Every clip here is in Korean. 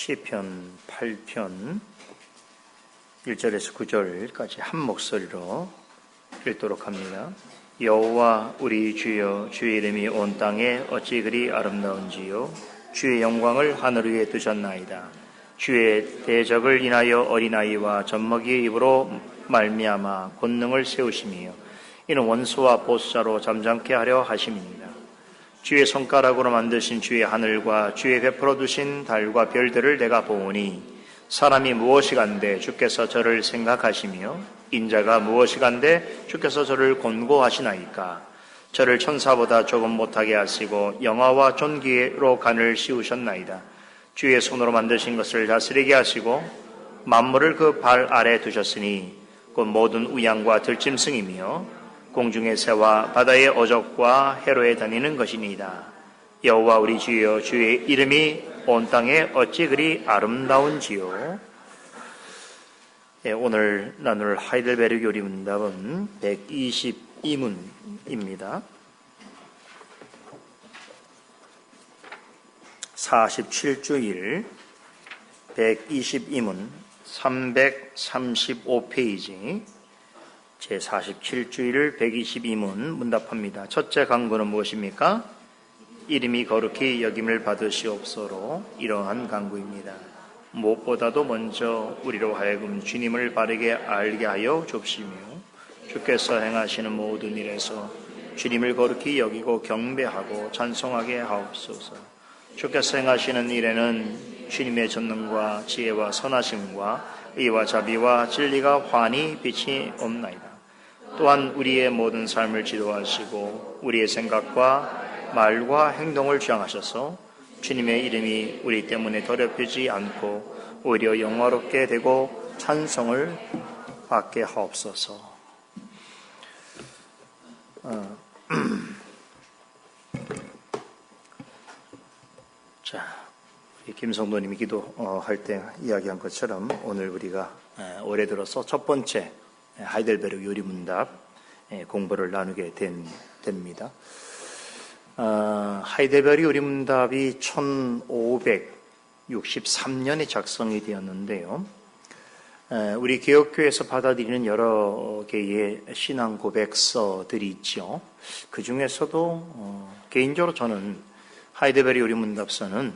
시편 8편 1절에서 9절까지 한 목소리로 읽도록 합니다. 여호와 우리 주여, 주의 이름이 온 땅에 어찌 그리 아름다운지요. 주의 영광을 하늘 위에 두셨나이다. 주의 대적을 인하여 어린아이와 젖먹이의 입으로 말미암아 권능을 세우심이요, 이는 원수와 보수자로 잠잠케 하려 하심입니다. 주의 손가락으로 만드신 주의 하늘과 주의 베풀어 두신 달과 별들을 내가 보오니, 사람이 무엇이간데 주께서 저를 생각하시며 인자가 무엇이간데 주께서 저를 권고하시나이까. 저를 천사보다 조금 못하게 하시고 영화와 존귀로 간을 씌우셨나이다. 주의 손으로 만드신 것을 다스리게 하시고 만물을 그 발 아래 두셨으니 곧 모든 우양과 들짐승이며 공중의 새와 바다의 어족과 해로에 다니는 것이니이다. 여호와 우리 주여, 주의 이름이 온 땅에 어찌 그리 아름다운지요. 오늘 나눌 하이델베르 요리 문답은 122문입니다. 47주일 122문 335페이지 제47주일 122문 문답합니다. 첫째 강구는 무엇입니까? 이름이 거룩히 여김을 받으시옵소로. 이러한 강구입니다. 무엇보다도 먼저 우리로 하여금 주님을 바르게 알게 하여 줍시며, 주께서 행하시는 모든 일에서 주님을 거룩히 여기고 경배하고 찬송하게 하옵소서. 주께서 행하시는 일에는 주님의 전능과 지혜와 선하심과 의와 자비와 진리가 환히 빛이 없나이다. 또한 우리의 모든 삶을 지도하시고 우리의 생각과 말과 행동을 주장하셔서 주님의 이름이 우리 때문에 더럽히지 않고 오히려 영화롭게 되고 찬송을 받게 하옵소서. 자, 김성도님이 기도할 때 이야기한 것처럼 오늘 우리가 올해 들어서 첫 번째 하이델베르 요리문답 공부를 나누게 됩니다. 하이델베르 요리문답이 1563년에 작성이 되었는데요. 우리 개혁교회에서 받아들이는 여러 개의 신앙 고백서들이 있죠. 그 중에서도 개인적으로 저는 하이델베르 요리문답서는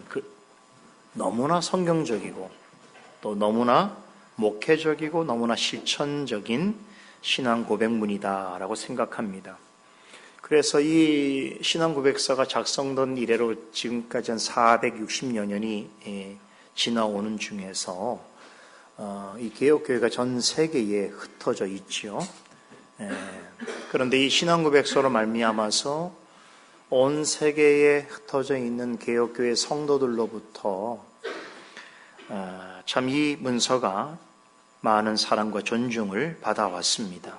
너무나 성경적이고 또 너무나 목회적이고 너무나 실천적인 신앙 고백문이다라고 생각합니다. 그래서 이 신앙 고백서가 작성된 이래로 지금까지 한 460여 년이 지나오는 중에서 이 개혁교회가 전 세계에 흩어져 있죠. 그런데 이 신앙 고백서로 말미암아서 온 세계에 흩어져 있는 개혁교회 성도들로부터 참 이 문서가 많은 사랑과 존중을 받아왔습니다.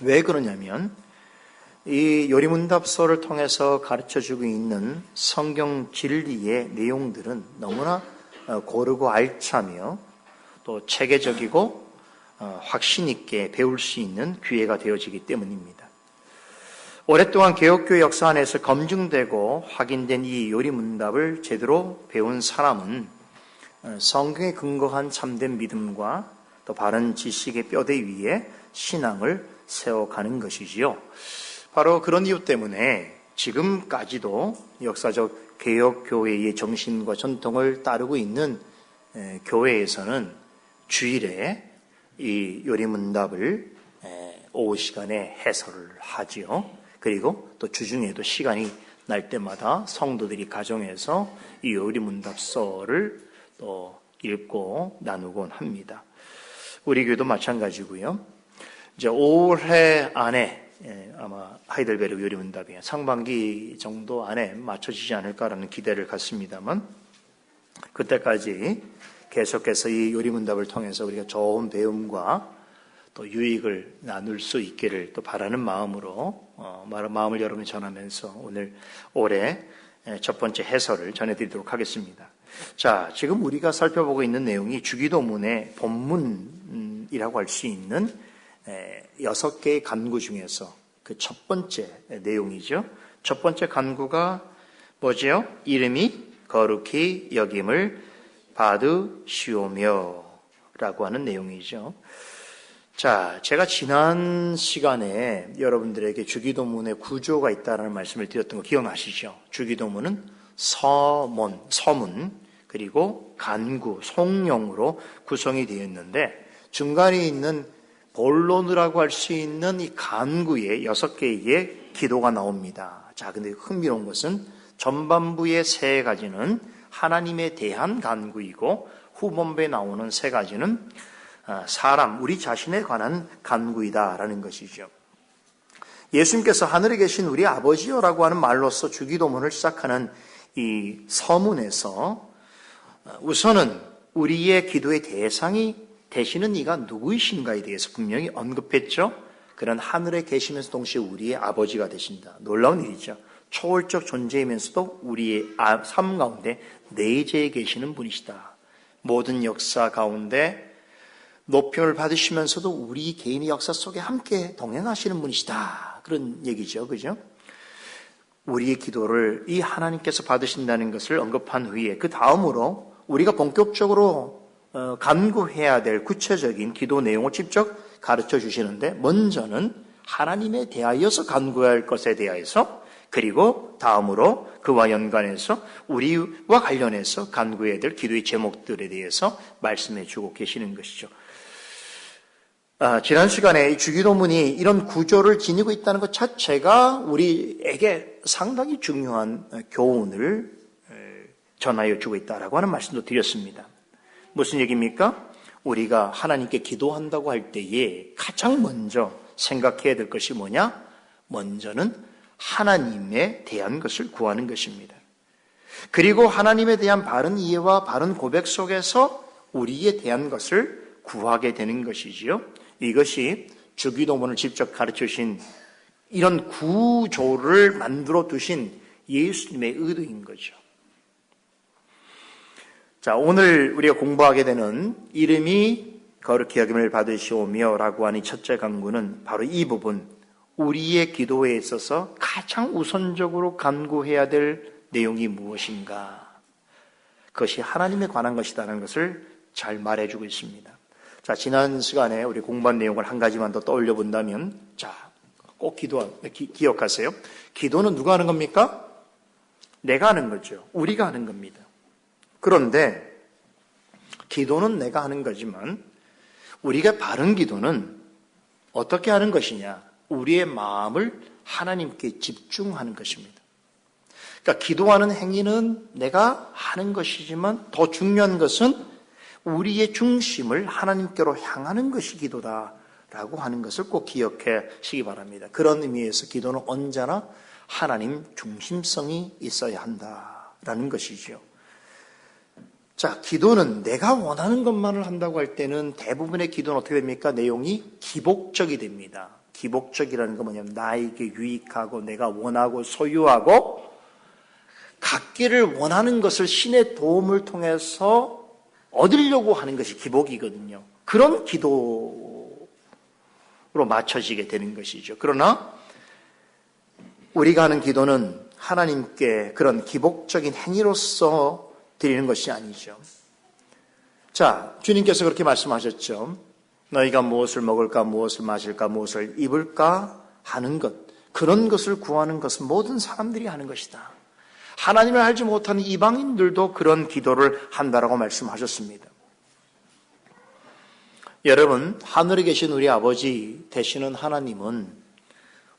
왜 그러냐면 이 요리문답서를 통해서 가르쳐주고 있는 성경 진리의 내용들은 너무나 고르고 알차며 또 체계적이고 확신 있게 배울 수 있는 기회가 되어지기 때문입니다. 오랫동안 개혁교회 역사 안에서 검증되고 확인된 이 요리문답을 제대로 배운 사람은 성경에 근거한 참된 믿음과 또 바른 지식의 뼈대 위에 신앙을 세워가는 것이지요. 바로 그런 이유 때문에 지금까지도 역사적 개혁교회의 정신과 전통을 따르고 있는 교회에서는 주일에 이 요리문답을 오후 시간에 해설을 하지요. 그리고 또 주중에도 시간이 날 때마다 성도들이 가정에서 이 요리문답서를 또 읽고 나누곤 합니다. 우리 교회도 마찬가지고요. 이제 올해 안에 아마 하이델베르 요리문답이 상반기 정도 안에 맞춰지지 않을까라는 기대를 갖습니다만, 그때까지 계속해서 이 요리문답을 통해서 우리가 좋은 배움과 또 유익을 나눌 수 있기를 또 바라는 마음으로 마음을 여러분이 전하면서 오늘 올해 첫 번째 해설을 전해드리도록 하겠습니다. 자, 지금 우리가 살펴보고 있는 내용이 주기도문의 본문이라고 할 수 있는 6개의 간구 중에서 그 첫 번째 내용이죠. 첫 번째 간구가 뭐죠? 이름이 거룩히 여김을 받으시오며 라고 하는 내용이죠. 자, 제가 지난 시간에 여러분들에게 주기도문의 구조가 있다는 말씀을 드렸던 거 기억나시죠? 주기도문은 서문, 그리고 간구, 송영으로 구성이 되어 있는데 중간에 있는 본론이라고 할 수 있는 이 간구에 6개의 기도가 나옵니다. 자, 근데 흥미로운 것은 전반부의 3가지는 하나님에 대한 간구이고 후반부에 나오는 3가지는 사람, 우리 자신에 관한 간구이다라는 것이죠. 예수님께서 하늘에 계신 우리 아버지여라고 하는 말로서 주기도문을 시작하는 이 서문에서 우선은 우리의 기도의 대상이 되시는 이가 누구이신가에 대해서 분명히 언급했죠. 그는 하늘에 계시면서 동시에 우리의 아버지가 되신다. 놀라운 일이죠. 초월적 존재이면서도 우리의 삶 가운데 내재해 계시는 분이시다. 모든 역사 가운데 높임을 받으시면서도 우리 개인의 역사 속에 함께 동행하시는 분이시다. 그런 얘기죠. 그죠? 우리의 기도를 이 하나님께서 받으신다는 것을 언급한 후에 그 다음으로 우리가 본격적으로 간구해야 될 구체적인 기도 내용을 직접 가르쳐 주시는데 먼저는 하나님에 대하여서 간구해야 할 것에 대하여서 그리고 다음으로 그와 연관해서 우리와 관련해서 간구해야 될 기도의 제목들에 대해서 말씀해 주고 계시는 것이죠. 지난 시간에 주기도문이 이런 구조를 지니고 있다는 것 자체가 우리에게 상당히 중요한 교훈을 전하여 주고 있다라고 하는 말씀도 드렸습니다. 무슨 얘기입니까? 우리가 하나님께 기도한다고 할 때에 가장 먼저 생각해야 될 것이 뭐냐? 먼저는 하나님에 대한 것을 구하는 것입니다. 그리고 하나님에 대한 바른 이해와 바른 고백 속에서 우리에 대한 것을 구하게 되는 것이지요. 이것이 주기도문을 직접 가르치신 이런 구조를 만들어 두신 예수님의 의도인 거죠. 자, 오늘 우리가 공부하게 되는 이름이 거룩히 여김을 받으시오며 라고 하는 첫째 간구는 바로 이 부분, 우리의 기도에 있어서 가장 우선적으로 간구해야 될 내용이 무엇인가? 그것이 하나님에 관한 것이라는 것을 잘 말해주고 있습니다. 자, 지난 시간에 우리 공부한 내용을 한 가지만 더 떠올려 본다면, 자, 꼭 기억하세요. 기도는 누가 하는 겁니까? 내가 하는 거죠. 우리가 하는 겁니다. 그런데 기도는 내가 하는 거지만 우리가 바른 기도는 어떻게 하는 것이냐? 우리의 마음을 하나님께 집중하는 것입니다. 그러니까 기도하는 행위는 내가 하는 것이지만 더 중요한 것은 우리의 중심을 하나님께로 향하는 것이 기도다라고 하는 것을 꼭 기억하시기 바랍니다. 그런 의미에서 기도는 언제나 하나님 중심성이 있어야 한다라는 것이죠. 자, 기도는 내가 원하는 것만을 한다고 할 때는 대부분의 기도는 어떻게 됩니까? 내용이 기복적이 됩니다. 기복적이라는 건 뭐냐면 나에게 유익하고 내가 원하고 소유하고 갖기를 원하는 것을 신의 도움을 통해서 얻으려고 하는 것이 기복이거든요. 그런 기도로 맞춰지게 되는 것이죠. 그러나 우리가 하는 기도는 하나님께 그런 기복적인 행위로서 드리는 것이 아니죠. 자, 주님께서 그렇게 말씀하셨죠. 너희가 무엇을 먹을까, 무엇을 마실까, 무엇을 입을까 하는 것, 그런 것을 구하는 것은 모든 사람들이 하는 것이다. 하나님을 알지 못하는 이방인들도 그런 기도를 한다라고 말씀하셨습니다. 여러분, 하늘에 계신 우리 아버지 되시는 하나님은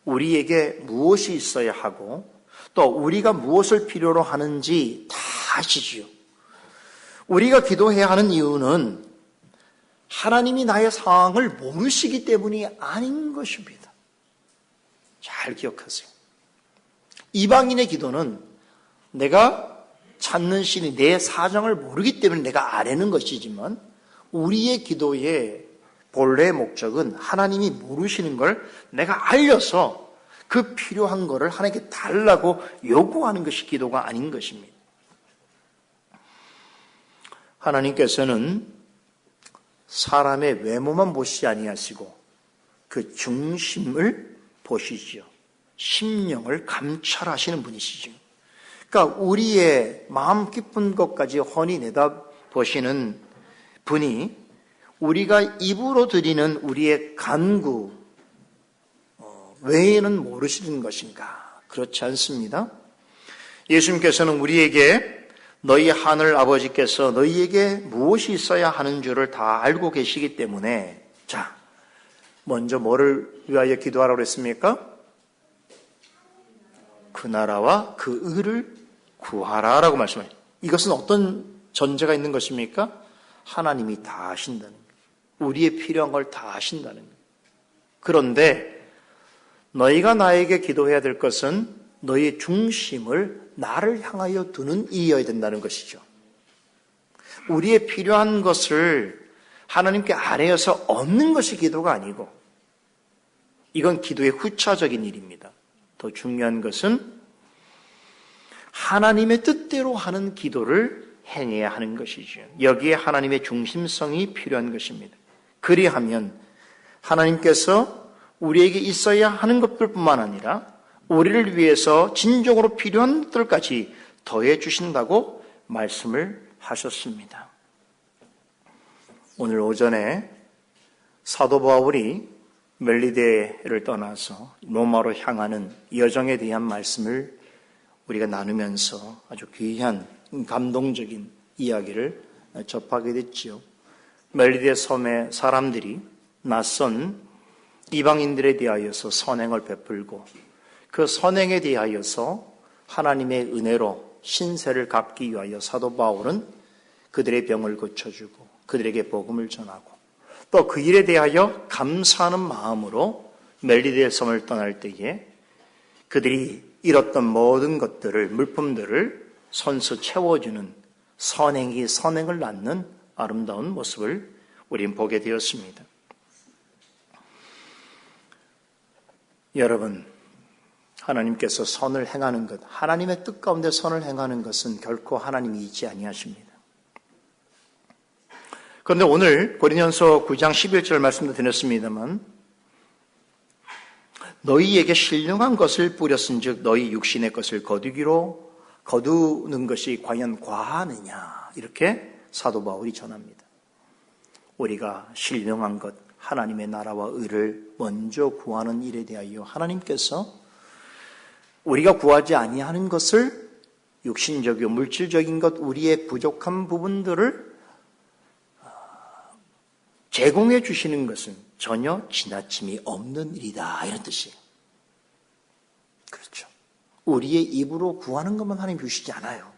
우리에게 무엇이 있어야 하고 또 우리가 무엇을 필요로 하는지 다 아시지요. 우리가 기도해야 하는 이유는 하나님이 나의 상황을 모르시기 때문이 아닌 것입니다. 잘 기억하세요. 이방인의 기도는 내가 찾는 신이 내 사정을 모르기 때문에 내가 아뢰는 것이지만 우리의 기도의 본래의 목적은 하나님이 모르시는 걸 내가 알려서 그 필요한 거를 하나님께 달라고 요구하는 것이 기도가 아닌 것입니다. 하나님께서는 사람의 외모만 보시지 아니하시고 그 중심을 보시지요. 심령을 감찰하시는 분이시죠. 그러니까 우리의 마음 깊은 것까지 훤히 보시는 분이 우리가 입으로 드리는 우리의 간구 외에는 모르시는 것인가? 그렇지 않습니다. 예수님께서는 우리에게 너희 하늘 아버지께서 너희에게 무엇이 있어야 하는 줄을 다 알고 계시기 때문에 자, 먼저 뭐를 위하여 기도하라고 했습니까? 그 나라와 그 의를 구하라라고 말씀해요. 이것은 어떤 전제가 있는 것입니까? 하나님이 다 아신다는 거예요. 우리의 필요한 걸 다 아신다는 거예요. 그런데 너희가 나에게 기도해야 될 것은 너희의 중심을 나를 향하여 두는 이여야 된다는 것이죠. 우리의 필요한 것을 하나님께 아뢰어서 얻는 것이 기도가 아니고 이건 기도의 후차적인 일입니다. 더 중요한 것은 하나님의 뜻대로 하는 기도를 행해야 하는 것이죠. 여기에 하나님의 중심성이 필요한 것입니다. 그리하면 하나님께서 우리에게 있어야 하는 것들뿐만 아니라 우리를 위해서 진정으로 필요한 것들까지 더해 주신다고 말씀을 하셨습니다. 오늘 오전에 사도 바울이 멜리데를 떠나서 로마로 향하는 여정에 대한 말씀을 우리가 나누면서 아주 귀한 감동적인 이야기를 접하게 됐지요. 멜리데 섬의 사람들이 낯선 이방인들에 대하여서 선행을 베풀고 그 선행에 대하여서 하나님의 은혜로 신세를 갚기 위하여 사도 바울은 그들의 병을 고쳐주고 그들에게 복음을 전하고 또 그 일에 대하여 감사하는 마음으로 멜리데 섬을 떠날 때에 그들이 잃었던 모든 것들을 물품들을 손수 채워주는 선행이 선행을 낳는 아름다운 모습을 우린 보게 되었습니다. 여러분, 하나님께서 선을 행하는 것, 하나님의 뜻 가운데 선을 행하는 것은 결코 하나님이 있지 아니하십니다. 그런데 오늘 고린도전서 9장 11절 말씀도 드렸습니다만 너희에게 신령한 것을 뿌렸은즉 너희 육신의 것을 거두는 것이 과연 과하느냐 이렇게 사도 바울이 전합니다. 우리가 신령한 것, 하나님의 나라와 의를 먼저 구하는 일에 대하여 하나님께서 우리가 구하지 아니하는 것을 육신적이고 물질적인 것, 우리의 부족한 부분들을 제공해 주시는 것은 전혀 지나침이 없는 일이다 이런 뜻이에요. 그렇죠. 우리의 입으로 구하는 것만 하나님 주시지 않아요.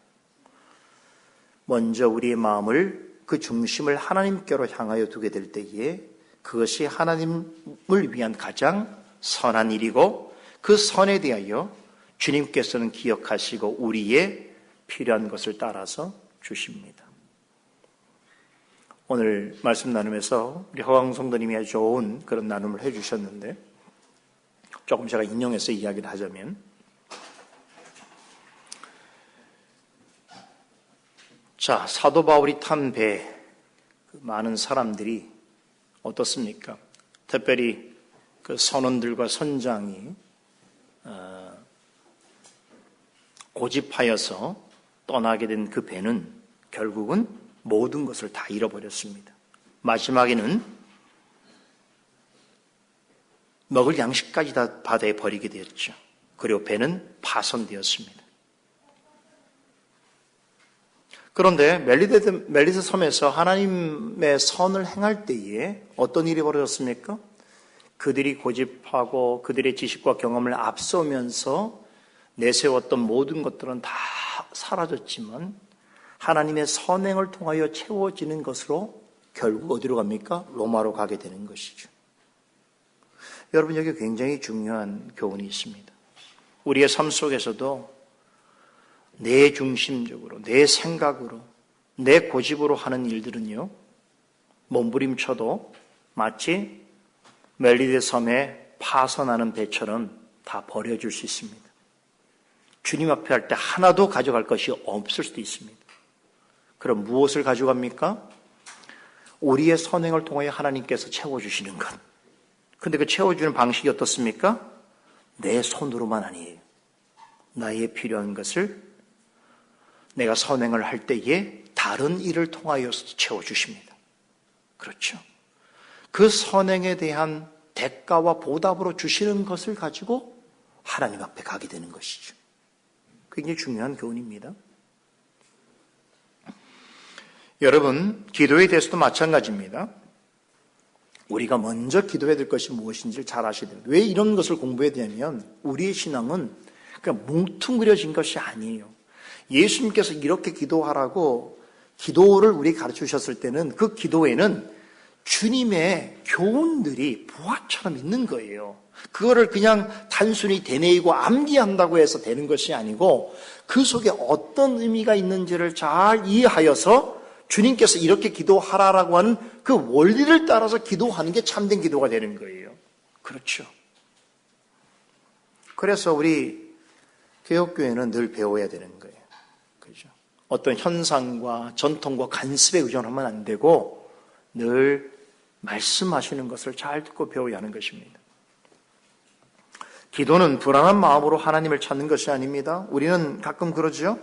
먼저 우리의 마음을 그 중심을 하나님께로 향하여 두게 될 때에 그것이 하나님을 위한 가장 선한 일이고 그 선에 대하여 주님께서는 기억하시고 우리의 필요한 것을 따라서 주십니다. 오늘 말씀 나누면서 우리 허광 성도님이 아주 좋은 그런 나눔을 해주셨는데 조금 제가 인용해서 이야기를 하자면 자, 사도 바울이 탄 배 많은 사람들이 어떻습니까? 특별히 그 선원들과 선장이 고집하여서 떠나게 된 그 배는 결국은 모든 것을 다 잃어버렸습니다. 마지막에는 먹을 양식까지 다 바다에 버리게 되었죠. 그리고 배는 파손되었습니다. 그런데 멜리데 섬에서 하나님의 선을 행할 때에 어떤 일이 벌어졌습니까? 그들이 고집하고 그들의 지식과 경험을 앞서면서 내세웠던 모든 것들은 다 사라졌지만 하나님의 선행을 통하여 채워지는 것으로 결국 어디로 갑니까? 로마로 가게 되는 것이죠. 여러분, 여기 굉장히 중요한 교훈이 있습니다. 우리의 삶 속에서도 내 중심적으로, 내 생각으로, 내 고집으로 하는 일들은요, 몸부림쳐도 마치 멜리데 섬에 파선하는 배처럼 다 버려질 수 있습니다. 주님 앞에 할 때 하나도 가져갈 것이 없을 수도 있습니다. 그럼 무엇을 가져갑니까? 우리의 선행을 통하여 하나님께서 채워주시는 것. 근데 그 채워주는 방식이 어떻습니까? 내 손으로만 아니에요. 나의 필요한 것을 내가 선행을 할 때에 다 다른 일을 통하여 채워주십니다. 그렇죠. 그 선행에 대한 대가와 보답으로 주시는 것을 가지고 하나님 앞에 가게 되는 것이죠. 굉장히 중요한 교훈입니다. 여러분, 기도에 대해서도 마찬가지입니다. 우리가 먼저 기도해야 될 것이 무엇인지를 잘 아셔야 됩니다. 왜 이런 것을 공부해야 되냐면 우리의 신앙은 그냥 뭉뚱그려진 것이 아니에요. 예수님께서 이렇게 기도하라고 기도를 우리에게 가르치셨을 때는 그 기도에는 주님의 교훈들이 부화처럼 있는 거예요. 그거를 그냥 단순히 되뇌이고 암기한다고 해서 되는 것이 아니고 그 속에 어떤 의미가 있는지를 잘 이해하여서 주님께서 이렇게 기도하라라고 하는 그 원리를 따라서 기도하는 게 참된 기도가 되는 거예요. 그렇죠. 그래서 우리 개혁교회는 늘 배워야 되는 거예요. 그렇죠. 어떤 현상과 전통과 간습에 의존하면 안 되고 늘 말씀하시는 것을 잘 듣고 배워야 하는 것입니다. 기도는 불안한 마음으로 하나님을 찾는 것이 아닙니다. 우리는 가끔 그러죠.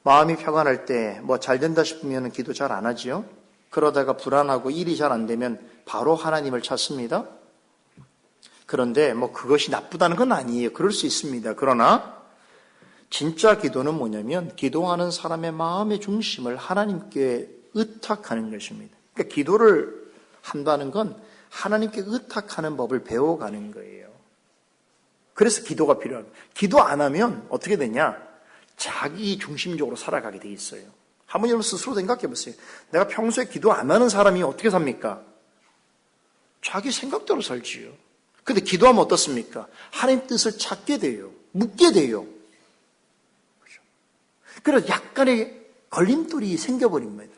마음이 평안할 때 뭐 잘 된다 싶으면 기도 잘 안 하지요. 그러다가 불안하고 일이 잘 안 되면 바로 하나님을 찾습니다. 그런데 뭐 그것이 나쁘다는 건 아니에요. 그럴 수 있습니다. 그러나 진짜 기도는 뭐냐면 기도하는 사람의 마음의 중심을 하나님께 의탁하는 것입니다. 그러니까 기도를 한다는 건 하나님께 의탁하는 법을 배워가는 거예요. 그래서 기도가 필요합니다. 기도 안 하면 어떻게 되냐? 자기 중심적으로 살아가게 돼 있어요. 한번 여러분 스스로 생각해 보세요. 내가 평소에 기도 안 하는 사람이 어떻게 삽니까? 자기 생각대로 살지요. 근데 기도하면 어떻습니까? 하나님 뜻을 찾게 돼요. 묻게 돼요. 그래서 약간의 걸림돌이 생겨버립니다.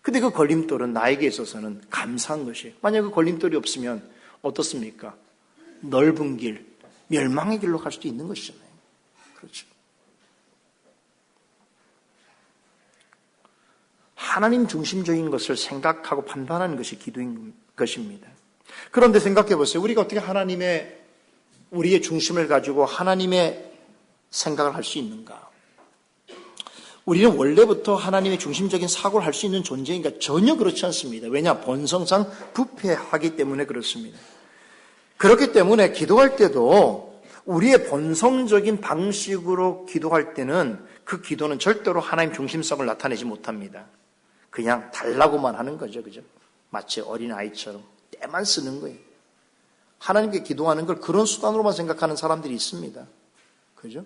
근데 그 걸림돌은 나에게 있어서는 감사한 것이에요. 만약 그 걸림돌이 없으면 어떻습니까? 넓은 길, 멸망의 길로 갈 수도 있는 것이잖아요. 그렇죠. 하나님 중심적인 것을 생각하고 판단하는 것이 기도인 것입니다. 그런데 생각해 보세요. 우리가 어떻게 우리의 중심을 가지고 하나님의 생각을 할 수 있는가? 우리는 원래부터 하나님의 중심적인 사고를 할 수 있는 존재인가? 전혀 그렇지 않습니다. 왜냐? 본성상 부패하기 때문에 그렇습니다. 그렇기 때문에 기도할 때도 우리의 본성적인 방식으로 기도할 때는 그 기도는 절대로 하나님 중심성을 나타내지 못합니다. 그냥 달라고만 하는 거죠. 그죠? 마치 어린아이처럼 때만 쓰는 거예요. 하나님께 기도하는 걸 그런 수단으로만 생각하는 사람들이 있습니다. 그죠?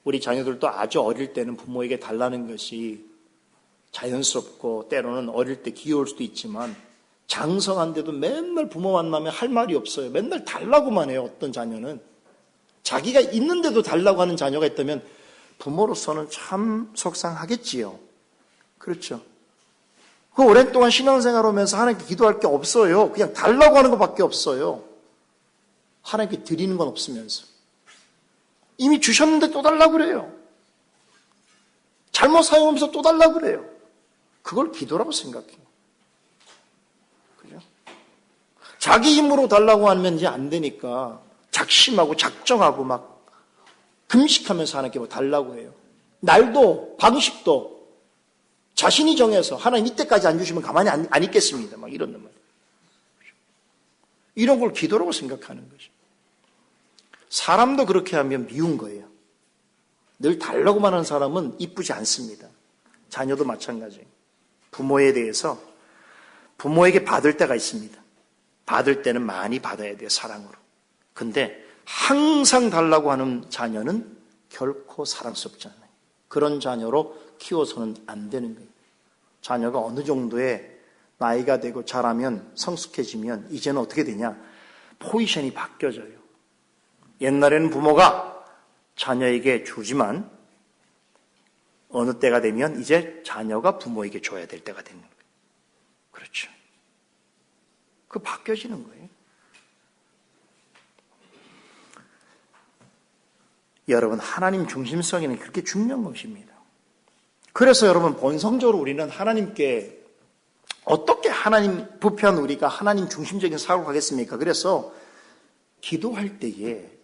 우리 자녀들도 아주 어릴 때는 부모에게 달라는 것이 자연스럽고 때로는 어릴 때 귀여울 수도 있지만 장성한데도 맨날 부모 만나면 할 말이 없어요. 맨날 달라고만 해요. 어떤 자녀는. 자기가 있는데도 달라고 하는 자녀가 있다면 부모로서는 참 속상하겠지요. 그렇죠. 그 오랜 동안 신앙생활 하면서 하나님께 기도할 게 없어요. 그냥 달라고 하는 것밖에 없어요. 하나님께 드리는 건 없으면서. 이미 주셨는데 또 달라고 그래요. 잘못 사용하면서 또 달라고 그래요. 그걸 기도라고 생각해요. 그죠? 자기 힘으로 달라고 하면 이제 안 되니까 작심하고 작정하고 막 금식하면서 하나님께 뭐 달라고 해요. 날도 방식도 자신이 정해서 하나님 이때까지 안 주시면 가만히 안 있겠습니다. 막 이런 말. 이런 걸 기도라고 생각하는 거죠. 사람도 그렇게 하면 미운 거예요. 늘 달라고만 하는 사람은 이쁘지 않습니다. 자녀도 마찬가지예요. 부모에 대해서 부모에게 받을 때가 있습니다. 받을 때는 많이 받아야 돼요. 사랑으로. 근데 항상 달라고 하는 자녀는 결코 사랑스럽지 않아요. 그런 자녀로 키워서는 안 되는 거예요. 자녀가 어느 정도의 나이가 되고 자라면 성숙해지면 이제는 어떻게 되냐? 포지션이 바뀌어져요. 옛날에는 부모가 자녀에게 주지만 어느 때가 되면 이제 자녀가 부모에게 줘야 될 때가 되는 거예요. 그렇죠. 그 바뀌어지는 거예요. 여러분, 하나님 중심성에는 그렇게 중요한 것입니다. 그래서 여러분, 본성적으로 우리는 하나님께 어떻게 하나님 부패한 우리가 하나님 중심적인 사고를 하겠습니까? 그래서 기도할 때에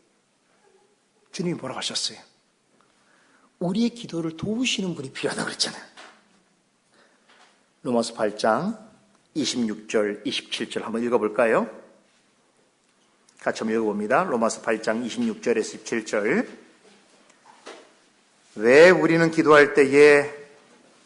주님이 뭐라고 하셨어요? 우리의 기도를 도우시는 분이 필요하다고 그랬잖아요. 로마서 8장 26절, 27절 한번 읽어볼까요? 같이 한번 읽어봅니다. 로마서 8장 26절에서 17절. 왜 우리는 기도할 때에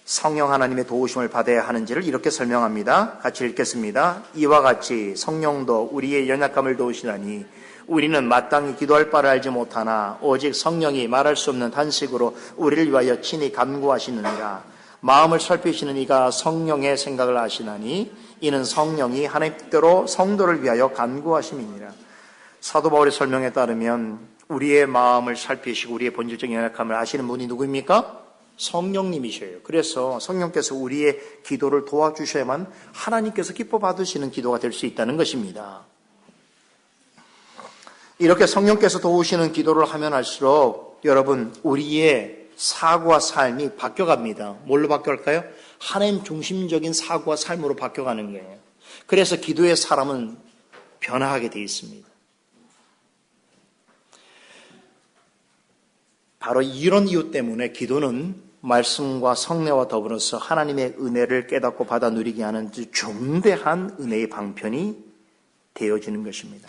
성령 하나님의 도우심을 받아야 하는지를 이렇게 설명합니다. 같이 읽겠습니다. 이와 같이 성령도 우리의 연약함을 도우시나니 우리는 마땅히 기도할 바를 알지 못하나 오직 성령이 말할 수 없는 탄식으로 우리를 위하여 친히 간구하시느니라. 마음을 살피시는 이가 성령의 생각을 아시나니 이는 성령이 하나님 뜻대로 성도를 위하여 간구하심이니라. 사도 바울의 설명에 따르면 우리의 마음을 살피시고 우리의 본질적인 연약함을 아시는 분이 누구입니까? 성령님이셔요. 그래서 성령께서 우리의 기도를 도와주셔야만 하나님께서 기뻐 받으시는 기도가 될 수 있다는 것입니다. 이렇게 성령께서 도우시는 기도를 하면 할수록 여러분 우리의 사고와 삶이 바뀌어갑니다. 뭘로 바뀌어갈까요? 하나님 중심적인 사고와 삶으로 바뀌어가는 거예요. 그래서 기도의 사람은 변화하게 되어 있습니다. 바로 이런 이유 때문에 기도는 말씀과 성례와 더불어서 하나님의 은혜를 깨닫고 받아 누리게 하는 중대한 은혜의 방편이 되어지는 것입니다.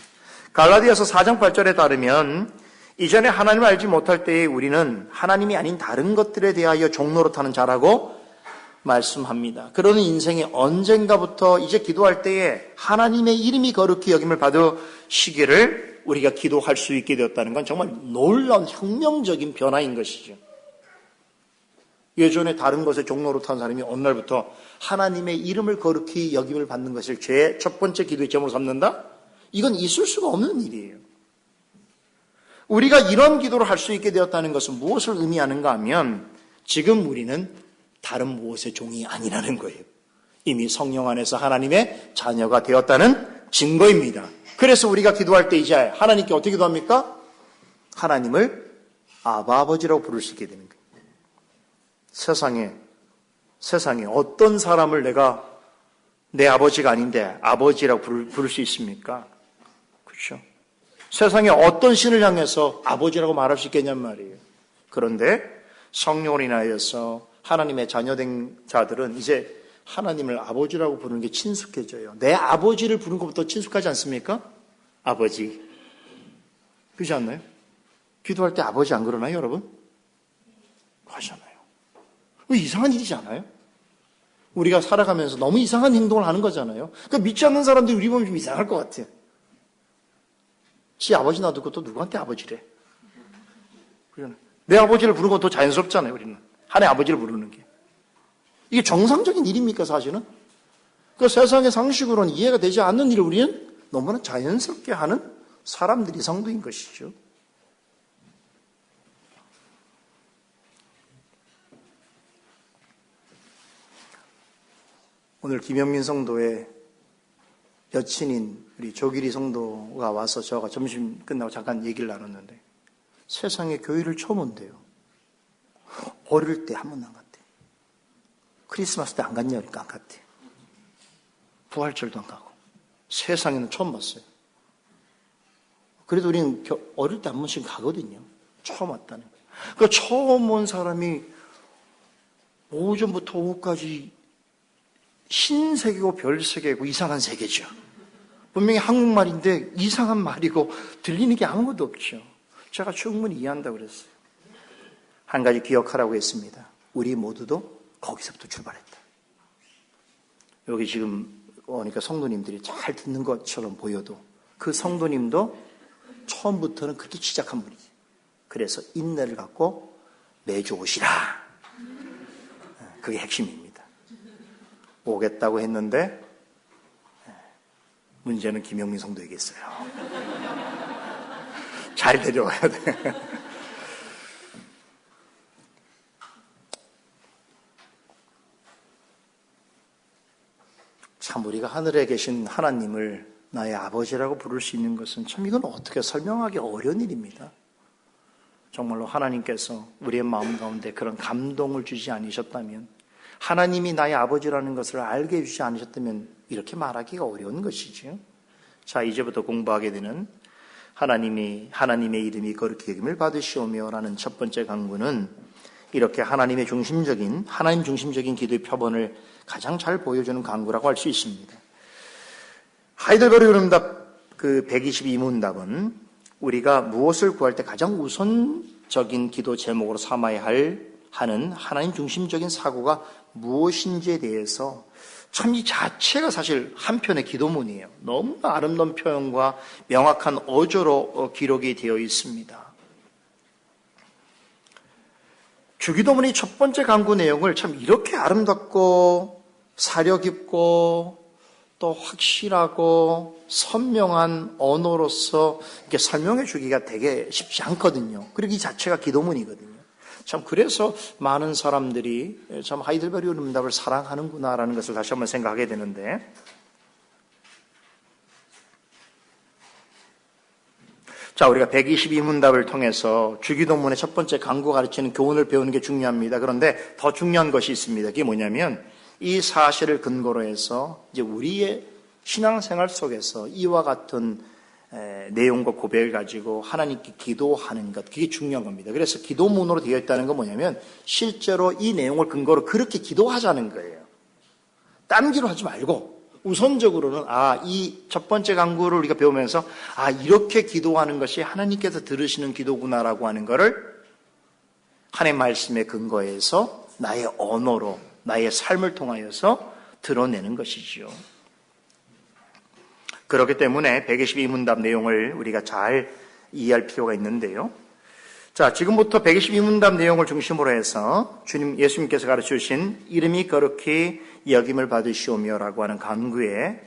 갈라디아서 4장 8절에 따르면 이전에 하나님을 알지 못할 때에 우리는 하나님이 아닌 다른 것들에 대하여 종노릇하는 자라고 말씀합니다. 그러는 인생이 언젠가부터 이제 기도할 때에 하나님의 이름이 거룩히 여김을 받으시기를 우리가 기도할 수 있게 되었다는 건 정말 놀라운 혁명적인 변화인 것이죠. 예전에 다른 것에 종노릇한 사람이 어느 날부터 하나님의 이름을 거룩히 여김을 받는 것을 제 첫 번째 기도의 제목으로 삼는다? 이건 있을 수가 없는 일이에요. 우리가 이런 기도를 할 수 있게 되었다는 것은 무엇을 의미하는가 하면 지금 우리는 다른 무엇의 종이 아니라는 거예요. 이미 성령 안에서 하나님의 자녀가 되었다는 증거입니다. 그래서 우리가 기도할 때 이제 하나님께 어떻게 기도합니까? 하나님을 아버지라고 부를 수 있게 되는 거예요. 세상에 어떤 사람을 내가 내 아버지가 아닌데 아버지라고 부를 수 있습니까? 그렇죠? 세상에 어떤 신을 향해서 아버지라고 말할 수 있겠냔 말이에요. 그런데 성령을 인하여서 하나님의 자녀된 자들은 이제 하나님을 아버지라고 부르는 게 친숙해져요. 내 아버지를 부르는 것부터 친숙하지 않습니까? 아버지. 그렇지 않나요? 기도할 때 아버지 안 그러나요, 여러분? 하잖아요. 이상한 일이지 않아요? 우리가 살아가면서 너무 이상한 행동을 하는 거잖아요. 그러니까 믿지 않는 사람들이 우리 보면 좀 이상할 것 같아요. 지 아버지 놔두고 또 누구한테 아버지래? 내 아버지를 부르는 건 더 자연스럽잖아요, 우리는. 하나의 아버지를 부르는 게. 이게 정상적인 일입니까, 사실은? 그 세상의 상식으로는 이해가 되지 않는 일을 우리는 너무나 자연스럽게 하는 사람들이 성도인 것이죠. 오늘 김영민 성도의 여친인 우리 조기리 성도가 와서 저가 점심 끝나고 잠깐 얘기를 나눴는데 세상에 교회를 처음 온대요. 어릴 때 한 번도 안 갔대. 크리스마스 때 안 갔냐 그러니까 안 갔대. 부활절도 안 가고. 세상에는 처음 봤어요. 그래도 우리는 어릴 때 한 번씩 가거든요. 처음 왔다는 거예요. 그 처음 온 사람이 오전부터 오후까지 신세계고 별세계고 이상한 세계죠. 분명히 한국말인데 이상한 말이고 들리는 게 아무것도 없죠. 제가 충분히 이해한다고 그랬어요. 한 가지 기억하라고 했습니다. 우리 모두도 거기서부터 출발했다. 여기 지금 오니까 성도님들이 잘 듣는 것처럼 보여도 그 성도님도 처음부터는 그렇게 시작한 분이지. 그래서 인내를 갖고 매주 오시라. 그게 핵심입니다. 오겠다고 했는데 문제는 김영민 성도에게 있어요. 잘 데려와야 돼. 참 우리가 하늘에 계신 하나님을 나의 아버지라고 부를 수 있는 것은 참 이건 어떻게 설명하기 어려운 일입니다. 정말로 하나님께서 우리의 마음 가운데 그런 감동을 주지 않으셨다면, 하나님이 나의 아버지라는 것을 알게 해주지 않으셨다면 이렇게 말하기가 어려운 것이죠. 자, 이제부터 공부하게 되는 하나님의 이름이 거룩히 여김을 받으시오며 라는 첫 번째 강구는 이렇게 하나님 중심적인 기도의 표본을 가장 잘 보여주는 강구라고 할 수 있습니다. 하이델베르 요름답 그 122문답은 우리가 무엇을 구할 때 가장 우선적인 기도 제목으로 삼아야 하는 하나님 중심적인 사고가 무엇인지에 대해서 참 이 자체가 사실 한편의 기도문이에요. 너무나 아름다운 표현과 명확한 어조로 기록이 되어 있습니다. 주기도문의 첫 번째 강구 내용을 참 이렇게 아름답고 사려 깊고 또 확실하고 선명한 언어로서 이렇게 설명해 주기가 되게 쉽지 않거든요. 그리고 이 자체가 기도문이거든요. 참 그래서 많은 사람들이 참 하이델베르 요름답을 사랑하는구나라는 것을 다시 한번 생각하게 되는데, 자, 우리가 122문답을 통해서 주기도문의 첫 번째 강구 가르치는 교훈을 배우는 게 중요합니다. 그런데 더 중요한 것이 있습니다. 그게 뭐냐면 이 사실을 근거로 해서 이제 우리의 신앙생활 속에서 이와 같은 내용과 고백을 가지고 하나님께 기도하는 것, 그게 중요한 겁니다. 그래서 기도문으로 되어 있다는 건 뭐냐면 실제로 이 내용을 근거로 그렇게 기도하자는 거예요. 딴 기도 하지 말고 우선적으로는 이 첫 번째 강구를 우리가 배우면서 이렇게 기도하는 것이 하나님께서 들으시는 기도구나라고 하는 것을 하나님의 말씀에 근거해서 나의 언어로 나의 삶을 통하여서 드러내는 것이지요. 그렇기 때문에 122문답 내용을 우리가 잘 이해할 필요가 있는데요. 자, 지금부터 122문답 내용을 중심으로 해서 예수님께서 가르쳐주신 이름이 거룩히 여김을 받으시오며라고 하는 강구에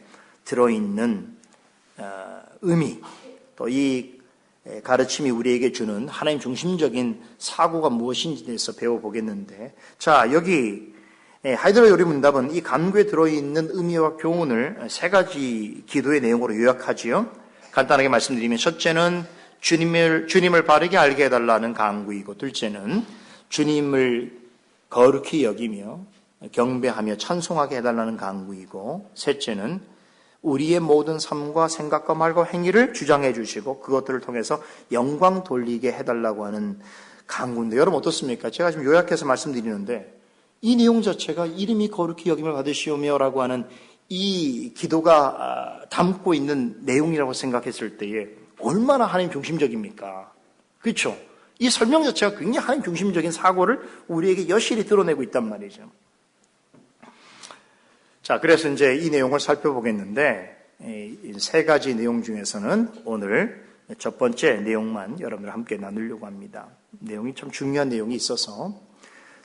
들어있는 의미, 또 이 가르침이 우리에게 주는 하나님 중심적인 사고가 무엇인지에 대해서 배워보겠는데, 자, 여기 하이델베르 요름문답은 이 강구에 들어있는 의미와 교훈을 세 가지 기도의 내용으로 요약하지요. 간단하게 말씀드리면 첫째는 주님을 바르게 알게 해달라는 강구이고, 둘째는 주님을 거룩히 여기며 경배하며 찬송하게 해달라는 강구이고, 셋째는 우리의 모든 삶과 생각과 말과 행위를 주장해 주시고 그것들을 통해서 영광 돌리게 해달라고 하는 강구인데, 여러분 어떻습니까? 제가 지금 요약해서 말씀드리는데 이 내용 자체가 이름이 거룩히 여김을 받으시오며라고 하는 이 기도가 담고 있는 내용이라고 생각했을 때에 얼마나 하나님 중심적입니까? 그렇죠? 이 설명 자체가 굉장히 하나님 중심적인 사고를 우리에게 여실히 드러내고 있단 말이죠. 자, 그래서 이제 이 내용을 살펴보겠는데, 이 세 가지 내용 중에서는 오늘 첫 번째 내용만 여러분들 함께 나누려고 합니다. 내용이 참 중요한 내용이 있어서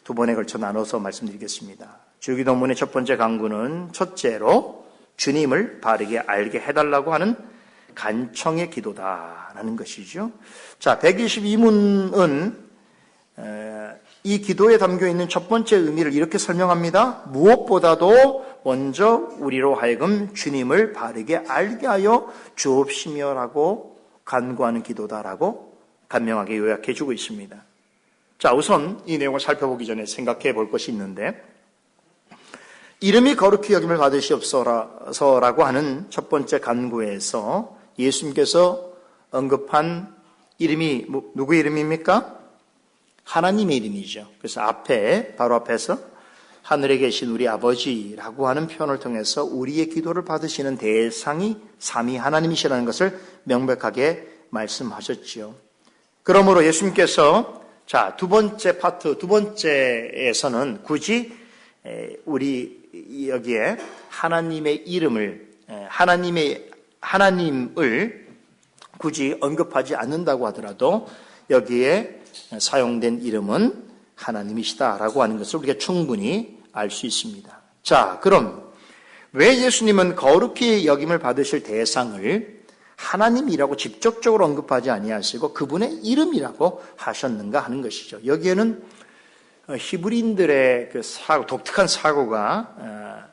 두 번에 걸쳐 나눠서 말씀드리겠습니다. 주기도문의 첫 번째 강구는 첫째로 주님을 바르게 알게 해달라고 하는 간청의 기도다라는 것이죠. 자, 122문은 이 기도에 담겨있는 첫 번째 의미를 이렇게 설명합니다. 무엇보다도 먼저 우리로 하여금 주님을 바르게 알게 하여 주옵시며라고 간구하는 기도다라고 간명하게 요약해 주고 있습니다. 자, 우선 이 내용을 살펴보기 전에 생각해 볼 것이 있는데, 이름이 거룩히 여김을 받으시옵소서라고 하는 첫 번째 간구에서 예수님께서 언급한 이름이 누구의 이름입니까? 하나님의 이름이죠. 그래서 바로 앞에서 하늘에 계신 우리 아버지라고 하는 표현을 통해서 우리의 기도를 받으시는 대상이 삼위 하나님이시라는 것을 명백하게 말씀하셨지요. 그러므로 예수님께서 자, 두 번째에서는 굳이 우리 여기에 하나님의 이름을, 하나님을 굳이 언급하지 않는다고 하더라도 여기에 사용된 이름은 하나님이시다라고 하는 것을 우리가 충분히 알 수 있습니다. 자, 그럼 왜 예수님은 거룩히 여김을 받으실 대상을 하나님이라고 직접적으로 언급하지 아니하시고 그분의 이름이라고 하셨는가 하는 것이죠. 여기에는 히브리인들의 그 독특한 사고가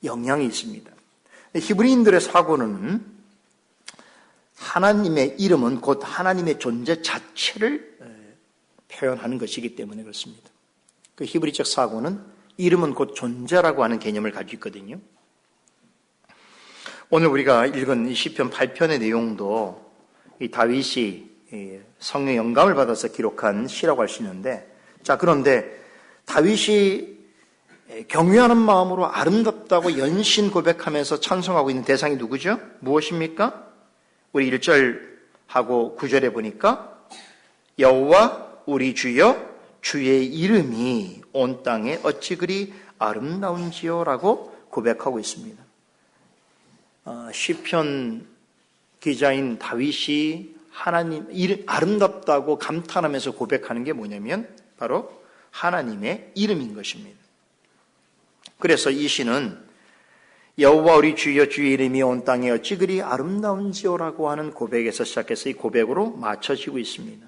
영향이 있습니다. 히브리인들의 사고는 하나님의 이름은 곧 하나님의 존재 자체를 표현하는 것이기 때문에 그렇습니다. 그 히브리적 사고는 이름은 곧 존재라고 하는 개념을 가지고 있거든요. 오늘 우리가 읽은 이 시편 8편의 내용도 이 다윗이 성령 영감을 받아서 기록한 시라고 할 수 있는데, 자, 그런데 다윗이 경외하는 마음으로 아름답다고 연신 고백하면서 찬송하고 있는 대상이 누구죠? 무엇입니까? 우리 1절하고 9절에 보니까 여호와 우리 주여 주의 이름이 온 땅에 어찌 그리 아름다운지요 라고 고백하고 있습니다. 시편 기자인 다윗이 하나님 이름 아름답다고 감탄하면서 고백하는 게 뭐냐면 바로 하나님의 이름인 것입니다. 그래서 이 시는 여호와 우리 주여 주의 이름이 온 땅에 어찌 그리 아름다운지요라고 하는 고백에서 시작해서 이 고백으로 맞춰지고 있습니다.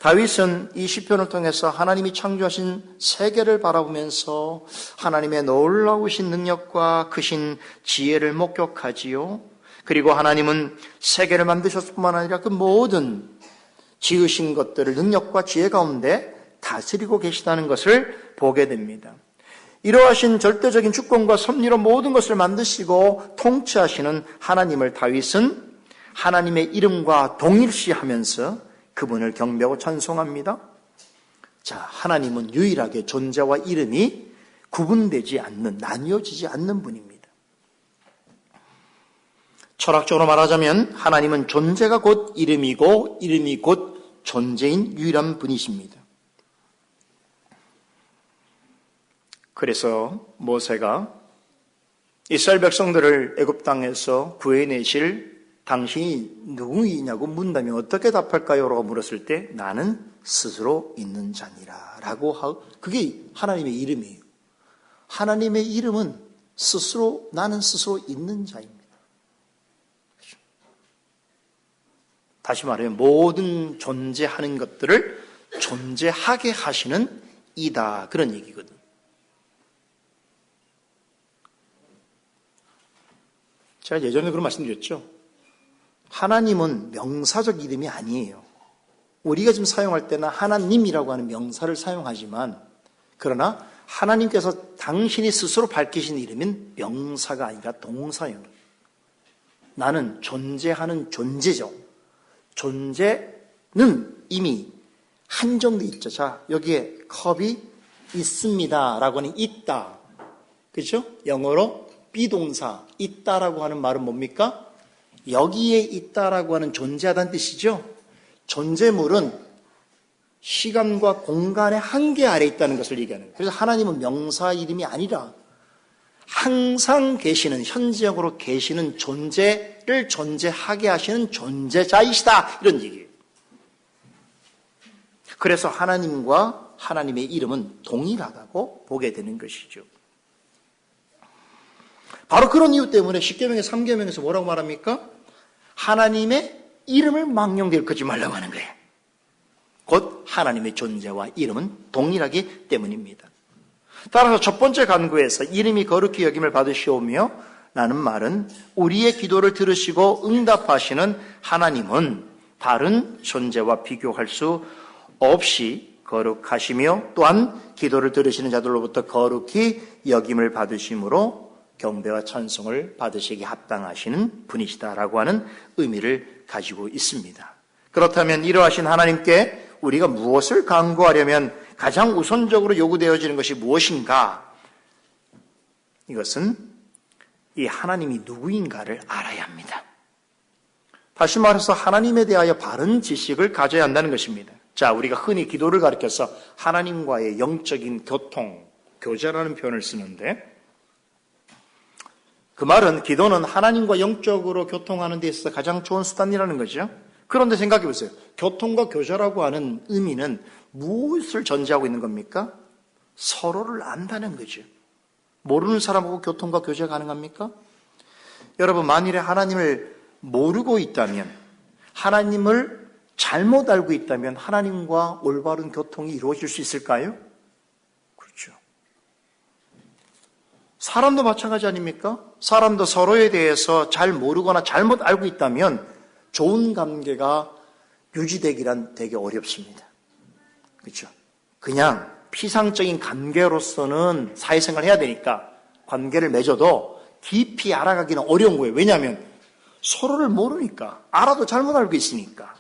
다윗은 이 시편을 통해서 하나님이 창조하신 세계를 바라보면서 하나님의 놀라우신 능력과 크신 지혜를 목격하지요. 그리고 하나님은 세계를 만드셨을 뿐만 아니라 그 모든 지으신 것들을 능력과 지혜 가운데 다스리고 계시다는 것을 보게 됩니다. 이러하신 절대적인 주권과 섭리로 모든 것을 만드시고 통치하시는 하나님을 다윗은 하나님의 이름과 동일시하면서 그분을 경배하고 찬송합니다. 자, 하나님은 유일하게 존재와 이름이 구분되지 않는, 나뉘어지지 않는 분입니다. 철학적으로 말하자면 하나님은 존재가 곧 이름이고 이름이 곧 존재인 유일한 분이십니다. 그래서 모세가 이스라엘 백성들을 애굽 땅에서 구해내실 당신이 누구이냐고 문다면 어떻게 답할까요? 라고 물었을 때 나는 스스로 있는 자니라 라고 하고, 그게 하나님의 이름이에요. 하나님의 이름은 스스로, 나는 스스로 있는 자입니다. 다시 말하면 모든 존재하는 것들을 존재하게 하시는 이다, 그런 얘기거든요. 제가 예전에 그런 말씀드렸죠. 하나님은 명사적 이름이 아니에요. 우리가 지금 사용할 때는 하나님이라고 하는 명사를 사용하지만, 그러나 하나님께서 당신이 스스로 밝히신 이름은 명사가 아니라 동사예요. 나는 존재하는 존재죠. 존재는 이미 한정돼 있죠. 자, 여기에 컵이 있습니다 라고 하는 있다, 그렇죠? 영어로 비동사 있다라고 하는 말은 뭡니까? 여기에 있다라고 하는 존재하다는 뜻이죠. 존재물은 시간과 공간의 한계 아래에 있다는 것을 얘기하는 거예요. 그래서 하나님은 명사 이름이 아니라 항상 계시는, 현지적으로 계시는 존재를 존재하게 하시는 존재자이시다, 이런 얘기예요. 그래서 하나님과 하나님의 이름은 동일하다고 보게 되는 것이죠. 바로 그런 이유 때문에 십계명의 3계명에서 뭐라고 말합니까? 하나님의 이름을 망령되이 일컫지 말라고 하는 거예요. 곧 하나님의 존재와 이름은 동일하기 때문입니다. 따라서 첫 번째 간구에서 이름이 거룩히 여김을 받으시오며 라는 말은 우리의 기도를 들으시고 응답하시는 하나님은 다른 존재와 비교할 수 없이 거룩하시며 또한 기도를 들으시는 자들로부터 거룩히 여김을 받으심으로 경배와 찬송을 받으시기 합당하시는 분이시다라고 하는 의미를 가지고 있습니다. 그렇다면 이러하신 하나님께 우리가 무엇을 간구하려면 가장 우선적으로 요구되어지는 것이 무엇인가? 이것은 이 하나님이 누구인가를 알아야 합니다. 다시 말해서 하나님에 대하여 바른 지식을 가져야 한다는 것입니다. 자, 우리가 흔히 기도를 가리켜서 하나님과의 영적인 교통, 교제라는 표현을 쓰는데, 그 말은 기도는 하나님과 영적으로 교통하는 데 있어서 가장 좋은 수단이라는 거죠. 그런데 생각해 보세요. 교통과 교제라고 하는 의미는 무엇을 전제하고 있는 겁니까? 서로를 안다는 거죠. 모르는 사람하고 교통과 교제 가능합니까? 여러분, 만일에 하나님을 모르고 있다면, 하나님을 잘못 알고 있다면 하나님과 올바른 교통이 이루어질 수 있을까요? 그렇죠. 사람도 마찬가지 아닙니까? 사람도 서로에 대해서 잘 모르거나 잘못 알고 있다면 좋은 관계가 유지되기란 되게 어렵습니다. 그렇죠? 그냥 피상적인 관계로서는 사회생활을 해야 되니까 관계를 맺어도 깊이 알아가기는 어려운 거예요. 왜냐하면 서로를 모르니까, 알아도 잘못 알고 있으니까.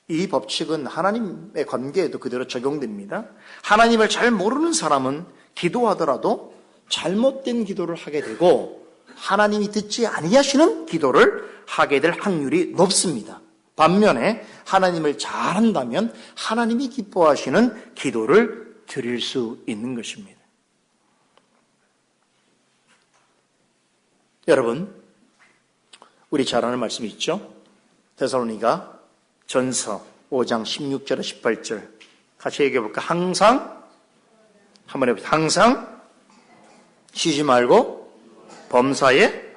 이 법칙은 하나님의 관계에도 그대로 적용됩니다. 하나님을 잘 모르는 사람은 기도하더라도 잘못된 기도를 하게 되고 하나님이 듣지 아니하시는 기도를 하게 될 확률이 높습니다. 반면에 하나님을 잘 한다면 하나님이 기뻐하시는 기도를 드릴 수 있는 것입니다. 여러분, 우리 잘 아는 말씀이 있죠? 데살로니가 전서 5장 16절에 18절 같이 얘기해 볼까? 항상 한번 해보세요. 항상 쉬지 말고 범사에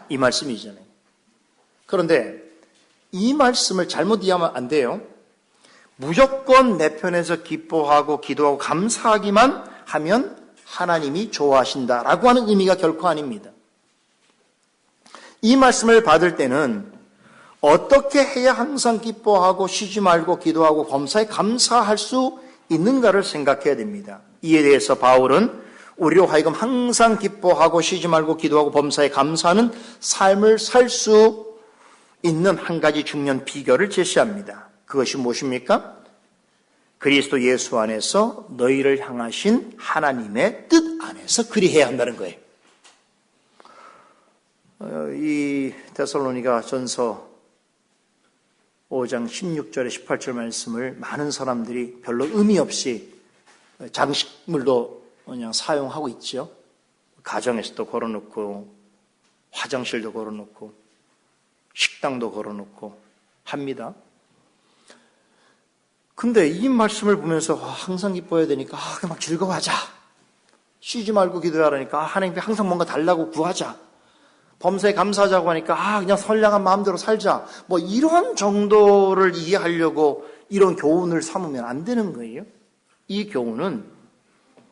이 말씀이잖아요. 그런데 이 말씀을 잘못 이해하면 안 돼요. 무조건 내 편에서 기뻐하고 기도하고 감사하기만 하면 하나님이 좋아하신다라고 하는 의미가 결코 아닙니다. 이 말씀을 받을 때는 어떻게 해야 항상 기뻐하고 쉬지 말고 기도하고 범사에 감사할 수 있는가를 생각해야 됩니다. 이에 대해서 바울은 우리로 하여금 항상 기뻐하고 쉬지 말고 기도하고 범사에 감사하는 삶을 살 수 있는 한 가지 중요한 비결을 제시합니다. 그것이 무엇입니까? 그리스도 예수 안에서 너희를 향하신 하나님의 뜻 안에서 그리해야 한다는 거예요. 이 데살로니가 전서 5장 16절에 18절 말씀을 많은 사람들이 별로 의미 없이 장식물로 그냥 사용하고 있죠. 가정에서도 걸어놓고 화장실도 걸어놓고 식당도 걸어놓고 합니다. 근데 이 말씀을 보면서 항상 기뻐해야 되니까 막 즐거워하자. 쉬지 말고 기도하라니까 하나님께 항상 뭔가 달라고 구하자. 범사에 감사하자고 하니까 그냥 선량한 마음대로 살자. 뭐 이런 정도를 이해하려고 이런 교훈을 삼으면 안 되는 거예요. 이 교훈은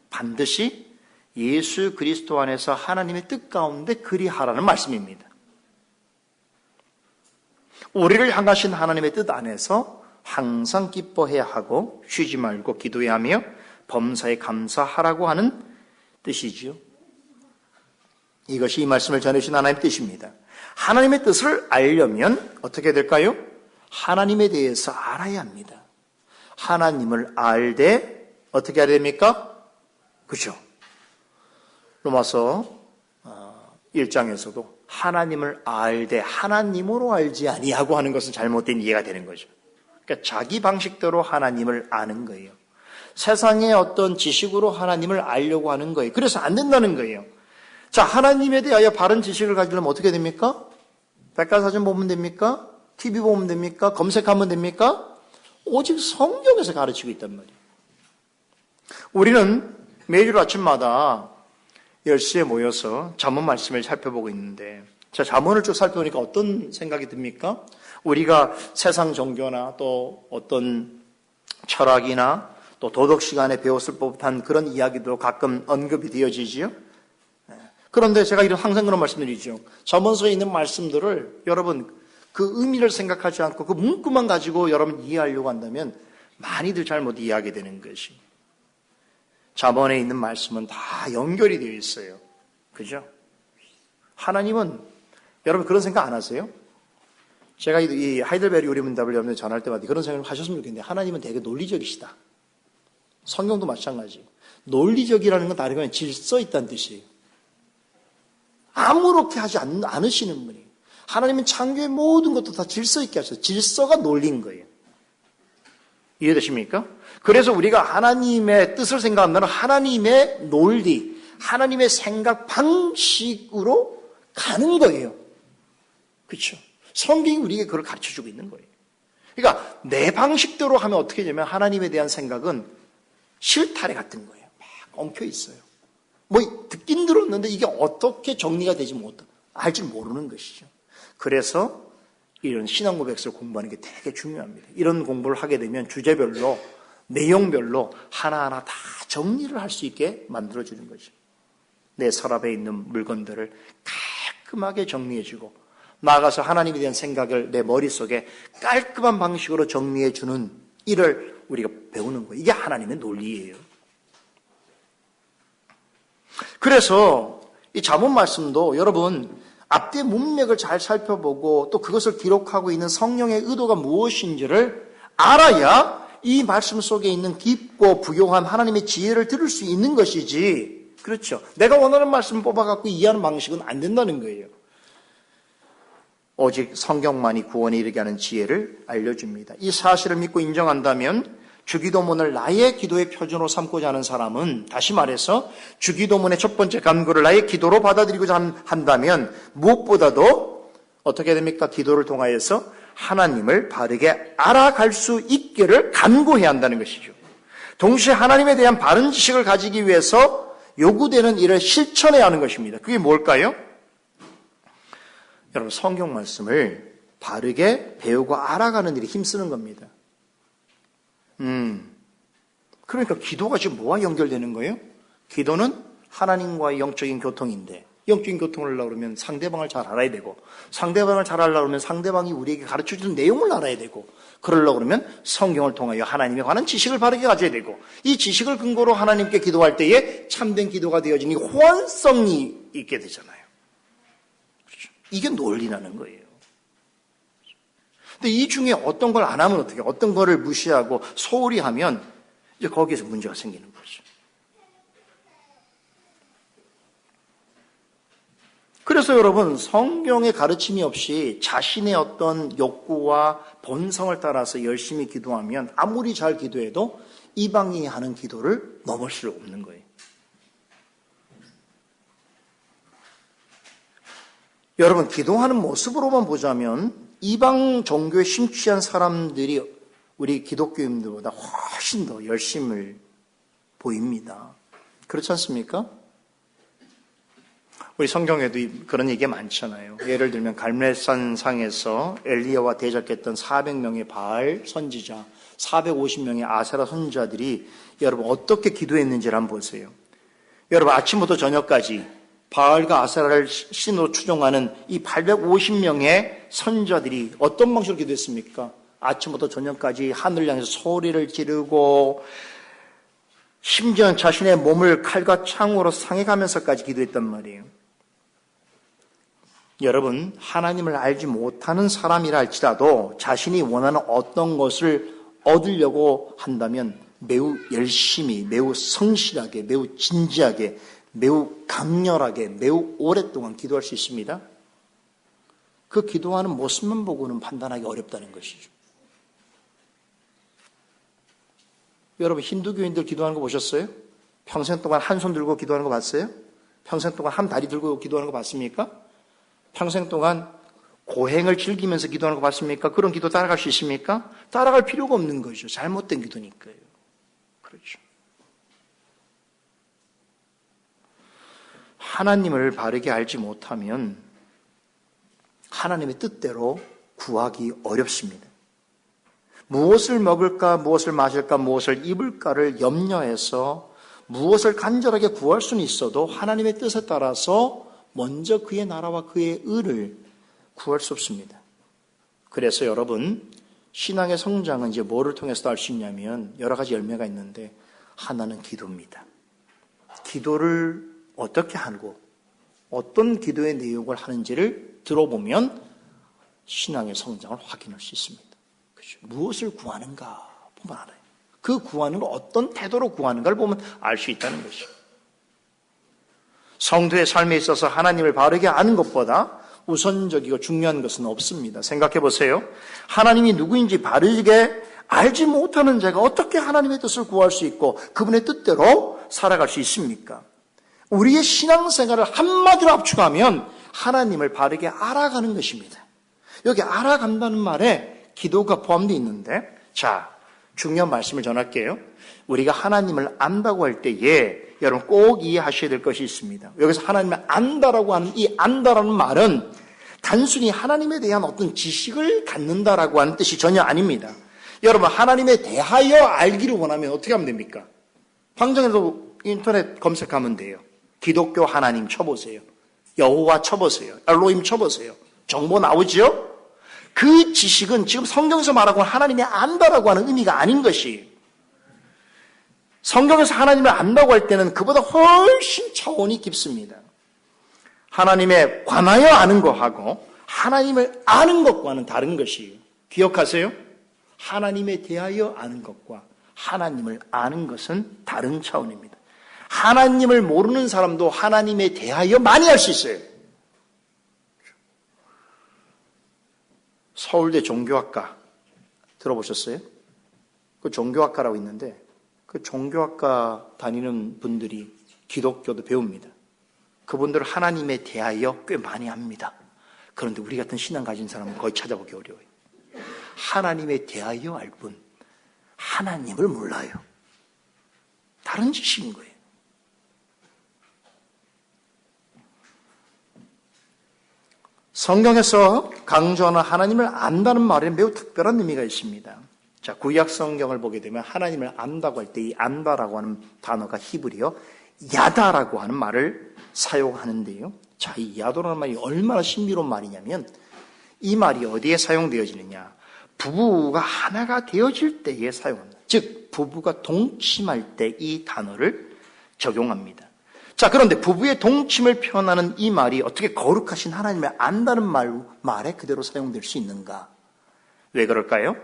반드시 예수 그리스도 안에서 하나님의 뜻 가운데 그리하라는 말씀입니다. 우리를 향하신 하나님의 뜻 안에서 항상 기뻐해야 하고 쉬지 말고 기도해야 하며 범사에 감사하라고 하는 뜻이지요. 이것이 이 말씀을 전해주신 하나님의 뜻입니다. 하나님의 뜻을 알려면 어떻게 될까요? 하나님에 대해서 알아야 합니다. 하나님을 알되 어떻게 해야 됩니까? 그렇죠. 로마서 1장에서도 하나님을 알되 하나님으로 알지 아니하고 하는 것은 잘못된 이해가 되는 거죠. 그러니까 자기 방식대로 하나님을 아는 거예요. 세상의 어떤 지식으로 하나님을 알려고 하는 거예요. 그래서 안 된다는 거예요. 자, 하나님에 대하여 바른 지식을 가지려면 어떻게 됩니까? 백과사전 보면 됩니까? TV 보면 됩니까? 검색하면 됩니까? 오직 성경에서 가르치고 있단 말이에요. 우리는 매일 아침마다 10시에 모여서 잠언 말씀을 살펴보고 있는데, 자, 잠언을 쭉 살펴보니까 어떤 생각이 듭니까? 우리가 세상 종교나 또 어떤 철학이나 또 도덕 시간에 배웠을 법한 그런 이야기도 가끔 언급이 되어지지요. 그런데 제가 항상 그런 말씀드리죠. 잠언서에 있는 말씀들을 여러분 그 의미를 생각하지 않고 그 문구만 가지고 여러분 이해하려고 한다면 많이들 잘못 이해하게 되는 것이. 잠언에 있는 말씀은 다 연결이 되어 있어요. 그죠? 하나님은 여러분 그런 생각 안 하세요? 제가 이 하이델베르 요리문답을 여러분들 전할 때마다 그런 생각을 하셨으면 좋겠는데 하나님은 되게 논리적이시다. 성경도 마찬가지. 논리적이라는 건 다른 건 질서 있다는 뜻이에요. 아무렇게 하지 않으시는 분이에요. 하나님은 창조의 모든 것도 다 질서 있게 하셔서 질서가 논리인 거예요. 이해되십니까? 그래서 우리가 하나님의 뜻을 생각한다면 하나님의 논리, 하나님의 생각 방식으로 가는 거예요. 그렇죠? 성경이 우리에게 그걸 가르쳐주고 있는 거예요. 그러니까 내 방식대로 하면 어떻게 되냐면 하나님에 대한 생각은 실타래 같은 거예요. 막 엉켜 있어요. 뭐 듣긴 들었는데 이게 어떻게 정리가 되지 못해 알 줄 모르는 것이죠. 그래서 이런 신앙 고백서를 공부하는 게 되게 중요합니다. 이런 공부를 하게 되면 주제별로 내용별로 하나하나 다 정리를 할 수 있게 만들어주는 거죠. 내 서랍에 있는 물건들을 깔끔하게 정리해주고 나아가서 하나님에 대한 생각을 내 머릿속에 깔끔한 방식으로 정리해주는 일을 우리가 배우는 거예요. 이게 하나님의 논리예요. 그래서 이 잠언 말씀도 여러분 앞뒤 문맥을 잘 살펴보고 또 그것을 기록하고 있는 성령의 의도가 무엇인지를 알아야 이 말씀 속에 있는 깊고 부요한 하나님의 지혜를 들을 수 있는 것이지. 그렇죠. 내가 원하는 말씀을 뽑아갖고 이해하는 방식은 안 된다는 거예요. 오직 성경만이 구원에 이르게 하는 지혜를 알려줍니다. 이 사실을 믿고 인정한다면 주기도문을 나의 기도의 표준으로 삼고자 하는 사람은, 다시 말해서 주기도문의 첫 번째 간구를 나의 기도로 받아들이고자 한다면 무엇보다도 어떻게 됩니까? 기도를 통하여서 하나님을 바르게 알아갈 수 있기를 간구해야 한다는 것이죠. 동시에 하나님에 대한 바른 지식을 가지기 위해서 요구되는 일을 실천해야 하는 것입니다. 그게 뭘까요? 여러분, 성경 말씀을 바르게 배우고 알아가는 일에 힘쓰는 겁니다. 그러니까 기도가 지금 뭐와 연결되는 거예요? 기도는 하나님과의 영적인 교통인데, 영적인 교통을 하려고 그러면 상대방을 잘 알아야 되고, 상대방을 잘 알아려고 그러면 상대방이 우리에게 가르쳐주는 내용을 알아야 되고, 그러려고 그러면 성경을 통하여 하나님에 관한 지식을 바르게 가져야 되고, 이 지식을 근거로 하나님께 기도할 때에 참된 기도가 되어지니 호환성이 있게 되잖아요. 그렇죠? 이게 논리라는 거예요. 근데 이 중에 어떤 걸 안 하면 어떻게, 어떤 거를 무시하고 소홀히 하면 이제 거기에서 문제가 생기는 거죠. 그래서 여러분, 성경의 가르침이 없이 자신의 어떤 욕구와 본성을 따라서 열심히 기도하면 아무리 잘 기도해도 이방인이 하는 기도를 넘을 수 없는 거예요. 여러분, 기도하는 모습으로만 보자면 이방 종교에 심취한 사람들이 우리 기독교인들보다 훨씬 더 열심을 보입니다. 그렇지 않습니까? 우리 성경에도 그런 얘기가 많잖아요. 예를 들면 갈멜산 상에서 엘리야와 대적했던 400명의 바알 선지자, 450명의 아세라 선지자들이 여러분 어떻게 기도했는지를 한번 보세요. 여러분, 아침부터 저녁까지 바알과 아세라를 신으로 추종하는 이 850명의 선지자들이 어떤 방식으로 기도했습니까? 아침부터 저녁까지 하늘 향해서 소리를 지르고 심지어 자신의 몸을 칼과 창으로 상해가면서까지 기도했단 말이에요. 여러분, 하나님을 알지 못하는 사람이라 할지라도 자신이 원하는 어떤 것을 얻으려고 한다면 매우 열심히, 매우 성실하게, 매우 진지하게, 매우 강렬하게, 매우 오랫동안 기도할 수 있습니다. 그 기도하는 모습만 보고는 판단하기 어렵다는 것이죠. 여러분, 힌두교인들 기도하는 거 보셨어요? 평생 동안 한 손 들고 기도하는 거 봤어요? 평생 동안 한 다리 들고 기도하는 거 봤습니까? 평생 동안 고행을 즐기면서 기도하는 거 봤습니까? 그런 기도 따라갈 수 있습니까? 따라갈 필요가 없는 거죠. 잘못된 기도니까요. 그렇죠. 하나님을 바르게 알지 못하면 하나님의 뜻대로 구하기 어렵습니다. 무엇을 먹을까, 무엇을 마실까, 무엇을 입을까를 염려해서 무엇을 간절하게 구할 수는 있어도 하나님의 뜻에 따라서 먼저 그의 나라와 그의 의를 구할 수 없습니다. 그래서 여러분, 신앙의 성장은 이제 뭐를 통해서 할 수 있냐면 여러 가지 열매가 있는데 하나는 기도입니다. 기도를 어떻게 하고 어떤 기도의 내용을 하는지를 들어보면 신앙의 성장을 확인할 수 있습니다. 그렇죠? 무엇을 구하는가 보면 알아요. 그 구하는 걸 어떤 태도로 구하는가를 보면 알 수 있다는 것이죠. 성도의 삶에 있어서 하나님을 바르게 아는 것보다 우선적이고 중요한 것은 없습니다. 생각해 보세요. 하나님이 누구인지 바르게 알지 못하는 자가 어떻게 하나님의 뜻을 구할 수 있고 그분의 뜻대로 살아갈 수 있습니까? 우리의 신앙생활을 한마디로 압축하면 하나님을 바르게 알아가는 것입니다. 여기 알아간다는 말에 기도가 포함되어 있는데, 자, 중요한 말씀을 전할게요. 우리가 하나님을 안다고 할 때에 여러분 꼭 이해하셔야 될 것이 있습니다. 여기서 하나님을 안다라고 하는 이 안다라는 말은 단순히 하나님에 대한 어떤 지식을 갖는다라고 하는 뜻이 전혀 아닙니다. 여러분, 하나님에 대하여 알기를 원하면 어떻게 하면 됩니까? 방송에도 인터넷 검색하면 돼요. 기독교 하나님 쳐보세요. 여호와 쳐보세요. 엘로힘 쳐보세요. 정보 나오죠? 그 지식은 지금 성경에서 말하고 하나님이 안다라고 하는 의미가 아닌 것이, 성경에서 하나님을 안다고 할 때는 그보다 훨씬 차원이 깊습니다. 하나님에 관하여 아는 것하고 하나님을 아는 것과는 다른 것이에요. 기억하세요? 하나님에 대하여 아는 것과 하나님을 아는 것은 다른 차원입니다. 하나님을 모르는 사람도 하나님에 대하여 많이 알 수 있어요. 서울대 종교학과 들어보셨어요? 그 종교학과라고 있는데 그 종교학과 다니는 분들이 기독교도 배웁니다. 그분들 하나님에 대하여 꽤 많이 합니다. 그런데 우리 같은 신앙 가진 사람은 거의 찾아보기 어려워요. 하나님에 대하여 알 뿐 하나님을 몰라요. 다른 지식인 거예요. 성경에서 강조하는 하나님을 안다는 말에 매우 특별한 의미가 있습니다. 자, 구약 성경을 보게 되면 하나님을 안다고 할 때 이 안다라고 하는 단어가 히브리어 야다라고 하는 말을 사용하는데요. 자, 이 야도라는 말이 얼마나 신비로운 말이냐면 이 말이 어디에 사용되어지느냐? 부부가 하나가 되어질 때에 사용합니다. 즉 부부가 동침할 때 이 단어를 적용합니다. 자, 그런데 부부의 동침을 표현하는 이 말이 어떻게 거룩하신 하나님을 안다는 말에 그대로 사용될 수 있는가? 왜 그럴까요?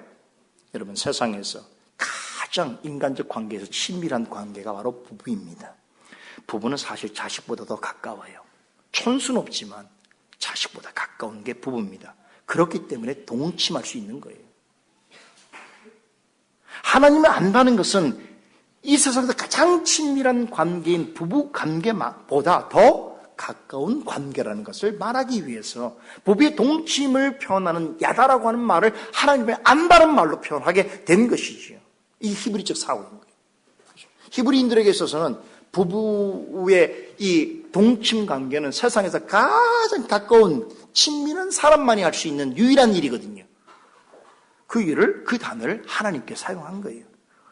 여러분, 세상에서 가장 인간적 관계에서 친밀한 관계가 바로 부부입니다. 부부는 사실 자식보다 더 가까워요. 촌수는 없지만 자식보다 가까운 게 부부입니다. 그렇기 때문에 동침할 수 있는 거예요. 하나님을 안다는 것은 이 세상에서 가장 친밀한 관계인 부부 관계보다 더 가까운 관계라는 것을 말하기 위해서 부부의 동침을 표현하는 야다라고 하는 말을 하나님을 안다는 말로 표현하게 된 것이지요. 이 히브리적 사고인 거예요. 히브리인들에게 있어서는 부부의 이 동침 관계는 세상에서 가장 가까운 친밀한 사람만이 할 수 있는 유일한 일이거든요. 그 단어를 하나님께 사용한 거예요.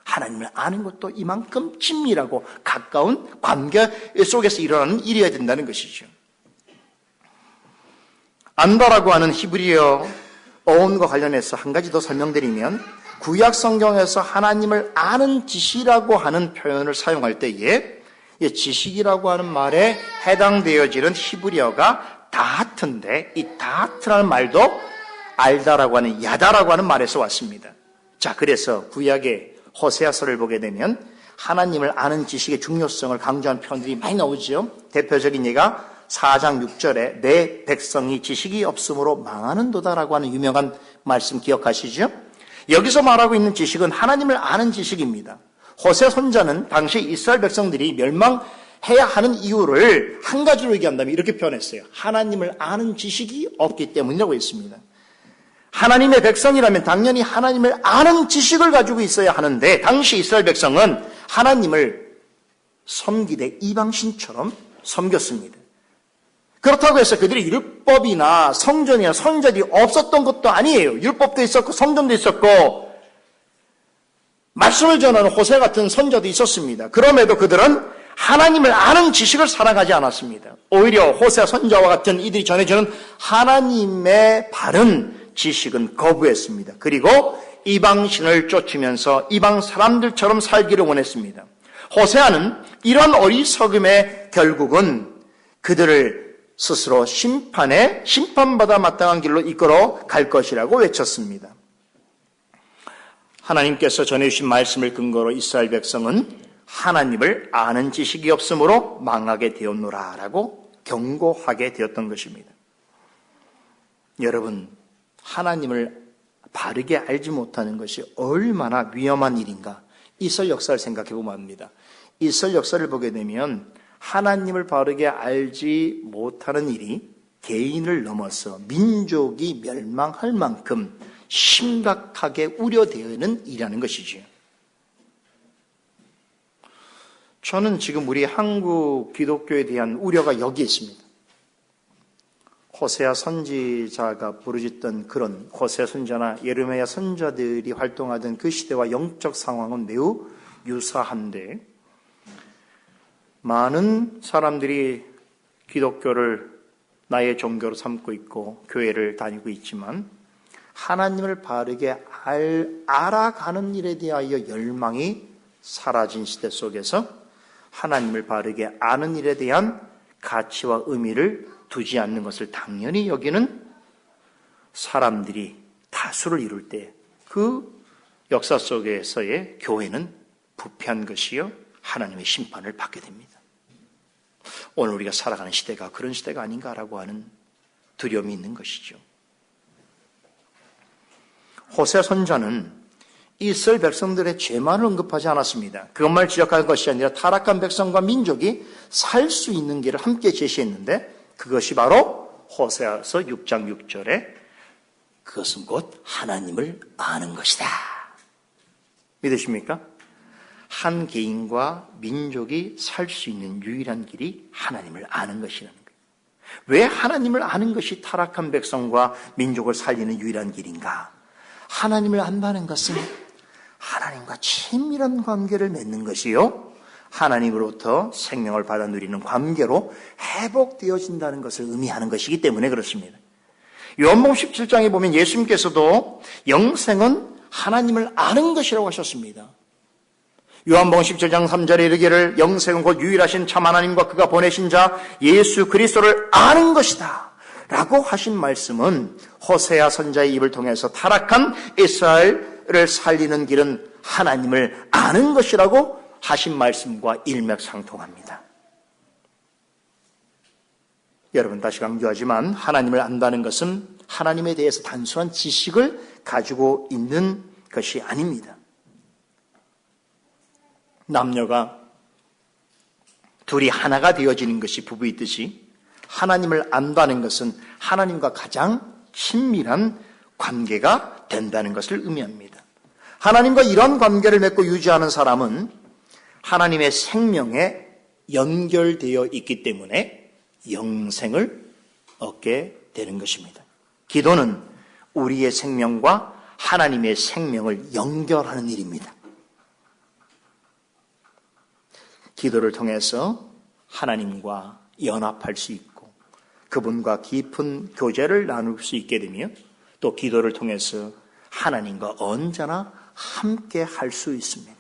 하나님을 아는 것도 이만큼 친밀하고 가까운 관계 속에서 일어나는 일이어야 된다는 것이죠. 안다라고 하는 히브리어 어원과 관련해서 한 가지 더 설명드리면 구약 성경에서 하나님을 아는 지식이라고 하는 표현을 사용할 때에 지식이라고 하는 말에 해당되어지는 히브리어가 다하트인데 이 다하트라는 말도 알다라고 하는 야다라고 하는 말에서 왔습니다. 자, 그래서 구약의 호세아서를 보게 되면 하나님을 아는 지식의 중요성을 강조한 표현들이 많이 나오죠. 대표적인 예가 4장 6절에 내 백성이 지식이 없으므로 망하는도다라고 하는 유명한 말씀 기억하시죠? 여기서 말하고 있는 지식은 하나님을 아는 지식입니다. 호세 선자는 당시 이스라엘 백성들이 멸망해야 하는 이유를 한 가지로 얘기한다면 이렇게 표현했어요. 하나님을 아는 지식이 없기 때문이라고 했습니다. 하나님의 백성이라면 당연히 하나님을 아는 지식을 가지고 있어야 하는데 당시 이스라엘 백성은 하나님을 섬기되 이방신처럼 섬겼습니다. 그렇다고 해서 그들이 율법이나 성전이나 선지자들이 없었던 것도 아니에요. 율법도 있었고 성전도 있었고 말씀을 전하는 호세 같은 선지자도 있었습니다. 그럼에도 그들은 하나님을 아는 지식을 사랑하지 않았습니다. 오히려 호세 선지자와 같은 이들이 전해주는 하나님의 바른 지식은 거부했습니다. 그리고 이방신을 쫓으면서 이방 사람들처럼 살기를 원했습니다. 호세아는 이런 어리석음의 결국은 그들을 스스로 심판받아 마땅한 길로 이끌어 갈 것이라고 외쳤습니다. 하나님께서 전해주신 말씀을 근거로 이스라엘 백성은 하나님을 아는 지식이 없으므로 망하게 되었노라라고 경고하게 되었던 것입니다. 여러분, 하나님을 바르게 알지 못하는 것이 얼마나 위험한 일인가. 이스라엘 역사를 생각해 보면 압니다. 이스라엘 역사를 보게 되면 하나님을 바르게 알지 못하는 일이 개인을 넘어서 민족이 멸망할 만큼 심각하게 우려되는 일이라는 것이지요. 저는 지금 우리 한국 기독교에 대한 우려가 여기에 있습니다. 호세아 선지자가 부르짖던 그런 호세아 선지자나 예레미야 선지자들이 활동하던 그 시대와 영적 상황은 매우 유사한데 많은 사람들이 기독교를 나의 종교로 삼고 있고 교회를 다니고 있지만 하나님을 바르게 알아가는 일에 대하여 열망이 사라진 시대 속에서 하나님을 바르게 아는 일에 대한 가치와 의미를 두지 않는 것을 당연히 여기는 사람들이 다수를 이룰 때 그 역사 속에서의 교회는 부패한 것이요 하나님의 심판을 받게 됩니다. 오늘 우리가 살아가는 시대가 그런 시대가 아닌가라고 하는 두려움이 있는 것이죠. 호세아 선지자는 이스라엘 백성들의 죄만을 언급하지 않았습니다. 그것만 지적한 것이 아니라 타락한 백성과 민족이 살 수 있는 길을 함께 제시했는데 그것이 바로 호세아서 6장 6절에 그것은 곧 하나님을 아는 것이다. 믿으십니까? 한 개인과 민족이 살 수 있는 유일한 길이 하나님을 아는 것이라는 거예요. 왜 하나님을 아는 것이 타락한 백성과 민족을 살리는 유일한 길인가? 하나님을 안다는 것은 하나님과 친밀한 관계를 맺는 것이요 하나님으로부터 생명을 받아 누리는 관계로 회복되어진다는 것을 의미하는 것이기 때문에 그렇습니다. 요한복음 17장에 보면 예수님께서도 영생은 하나님을 아는 것이라고 하셨습니다. 요한복음 17장 3절에 이르기를 영생은 곧 유일하신 참 하나님과 그가 보내신 자 예수 그리스도를 아는 것이다 라고 하신 말씀은 호세아 선지자의 입을 통해서 타락한 이스라엘을 살리는 길은 하나님을 아는 것이라고 하신 말씀과 일맥상통합니다. 여러분 다시 강조하지만 하나님을 안다는 것은 하나님에 대해서 단순한 지식을 가지고 있는 것이 아닙니다. 남녀가 둘이 하나가 되어지는 것이 부부이듯이 하나님을 안다는 것은 하나님과 가장 친밀한 관계가 된다는 것을 의미합니다. 하나님과 이런 관계를 맺고 유지하는 사람은 하나님의 생명에 연결되어 있기 때문에 영생을 얻게 되는 것입니다. 기도는 우리의 생명과 하나님의 생명을 연결하는 일입니다. 기도를 통해서 하나님과 연합할 수 있고 그분과 깊은 교제를 나눌 수 있게 되며 또 기도를 통해서 하나님과 언제나 함께 할 수 있습니다.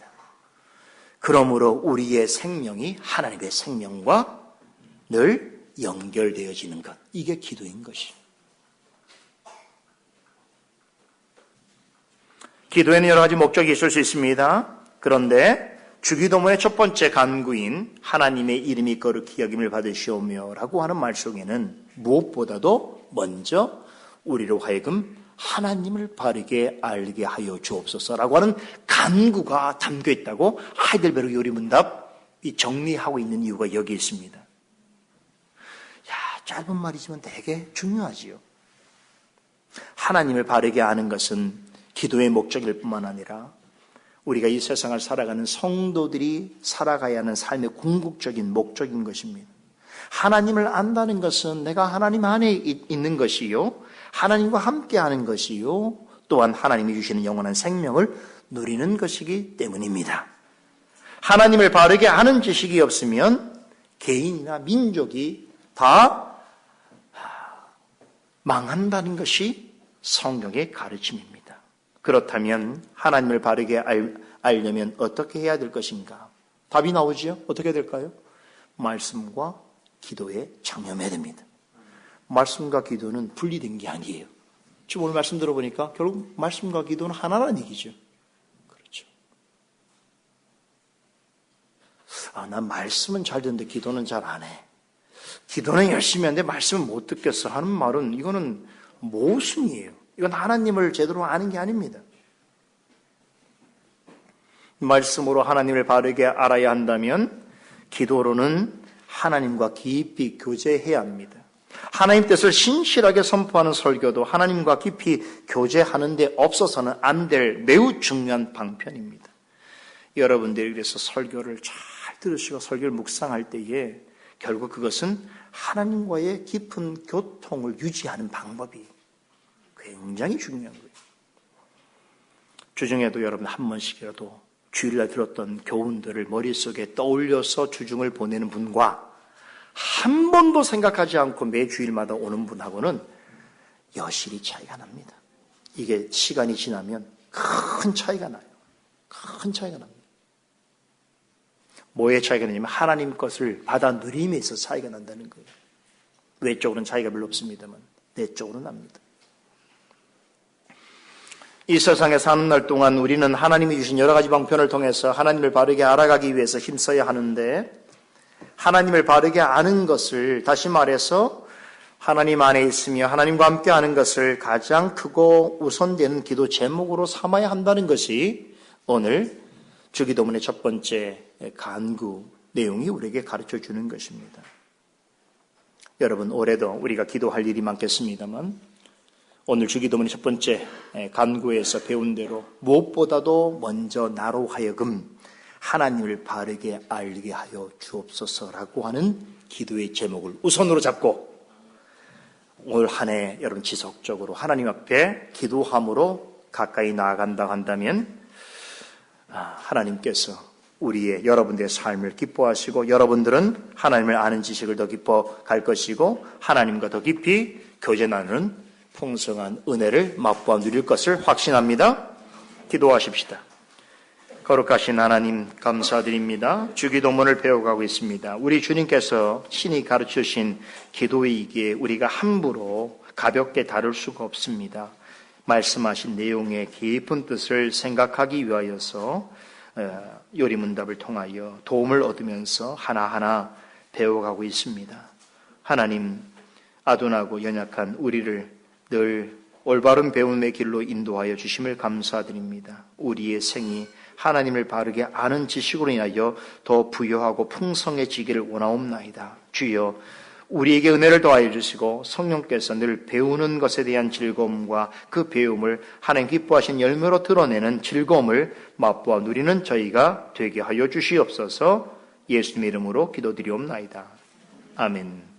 그러므로 우리의 생명이 하나님의 생명과 늘 연결되어지는 것, 이게 기도인 것이죠. 기도에는 여러 가지 목적이 있을 수 있습니다. 그런데 주기도문의 첫 번째 간구인 하나님의 이름이 거룩히 여김을 받으시오며 라고 하는 말 속에는 무엇보다도 먼저 우리로 하여금 하나님을 바르게 알게 하여 주옵소서라고 하는 간구가 담겨 있다고 하이델베르그 요리문답이 정리하고 있는 이유가 여기 있습니다. 짧은 말이지만 되게 중요하지요. 하나님을 바르게 아는 것은 기도의 목적일 뿐만 아니라 우리가 이 세상을 살아가는 성도들이 살아가야 하는 삶의 궁극적인 목적인 것입니다. 하나님을 안다는 것은 내가 하나님 안에 있는 것이요, 하나님과 함께하는 것이요, 또한 하나님이 주시는 영원한 생명을 누리는 것이기 때문입니다. 하나님을 바르게 아는 지식이 없으면 개인이나 민족이 다 망한다는 것이 성경의 가르침입니다. 그렇다면 하나님을 바르게 알려면 어떻게 해야 될 것인가? 답이 나오지요? 어떻게 해야 될까요? 말씀과 기도에 장념해야 됩니다. 말씀과 기도는 분리된 게 아니에요. 지금 오늘 말씀 들어보니까 결국 말씀과 기도는 하나라는 얘기죠. 그렇죠. 난 말씀은 잘 듣는데 기도는 잘 안 해. 기도는 열심히 하는데 말씀은 못 듣겠어 하는 말은 이거는 모순이에요. 이건 하나님을 제대로 아는 게 아닙니다. 말씀으로 하나님을 바르게 알아야 한다면 기도로는 하나님과 깊이 교제해야 합니다. 하나님 뜻을 신실하게 선포하는 설교도 하나님과 깊이 교제하는 데 없어서는 안 될 매우 중요한 방편입니다. 여러분들이 그래서 설교를 잘 들으시고 설교를 묵상할 때에 결국 그것은 하나님과의 깊은 교통을 유지하는 방법이 굉장히 중요한 거예요. 주중에도 여러분 한 번씩이라도 주일날 들었던 교훈들을 머릿속에 떠올려서 주중을 보내는 분과 한 번도 생각하지 않고 매 주일마다 오는 분하고는 여실히 차이가 납니다. 이게 시간이 지나면 큰 차이가 나요. 큰 차이가 납니다. 뭐의 차이가 나냐면 하나님 것을 받아 누림에 있어서 차이가 난다는 거예요. 외적으로는 차이가 별로 없습니다만 내적으로 납니다. 이 세상에 사는 날 동안 우리는 하나님이 주신 여러 가지 방편을 통해서 하나님을 바르게 알아가기 위해서 힘써야 하는데, 하나님을 바르게 아는 것을, 다시 말해서 하나님 안에 있으며 하나님과 함께 하는 것을 가장 크고 우선되는 기도 제목으로 삼아야 한다는 것이 오늘 주기도문의 첫 번째 간구 내용이 우리에게 가르쳐 주는 것입니다. 여러분, 올해도 우리가 기도할 일이 많겠습니다만 오늘 주기도문의 첫 번째 간구에서 배운 대로 무엇보다도 먼저 나로 하여금 하나님을 바르게 알게 하여 주옵소서라고 하는 기도의 제목을 우선으로 잡고 올 한 해 여러분 지속적으로 하나님 앞에 기도함으로 가까이 나아간다 한다면 하나님께서 여러분들의 삶을 기뻐하시고 여러분들은 하나님을 아는 지식을 더 깊어갈 것이고 하나님과 더 깊이 교제 나누는 풍성한 은혜를 맛보아 누릴 것을 확신합니다. 기도하십시다. 거룩하신 하나님 감사드립니다. 주기도문을 배워가고 있습니다. 우리 주님께서 신이 가르치신 기도이기에 우리가 함부로 가볍게 다룰 수가 없습니다. 말씀하신 내용의 깊은 뜻을 생각하기 위하여서 요리문답을 통하여 도움을 얻으면서 하나하나 배워가고 있습니다. 하나님, 아둔하고 연약한 우리를 늘 올바른 배움의 길로 인도하여 주심을 감사드립니다. 우리의 생이 하나님을 바르게 아는 지식으로 인하여 더 부유하고 풍성해지기를 원하옵나이다. 주여, 우리에게 은혜를 더하여 주시고 성령께서 늘 배우는 것에 대한 즐거움과 그 배움을 하나님 기뻐하신 열매로 드러내는 즐거움을 맛보아 누리는 저희가 되게 하여 주시옵소서. 예수님의 이름으로 기도드리옵나이다. 아멘.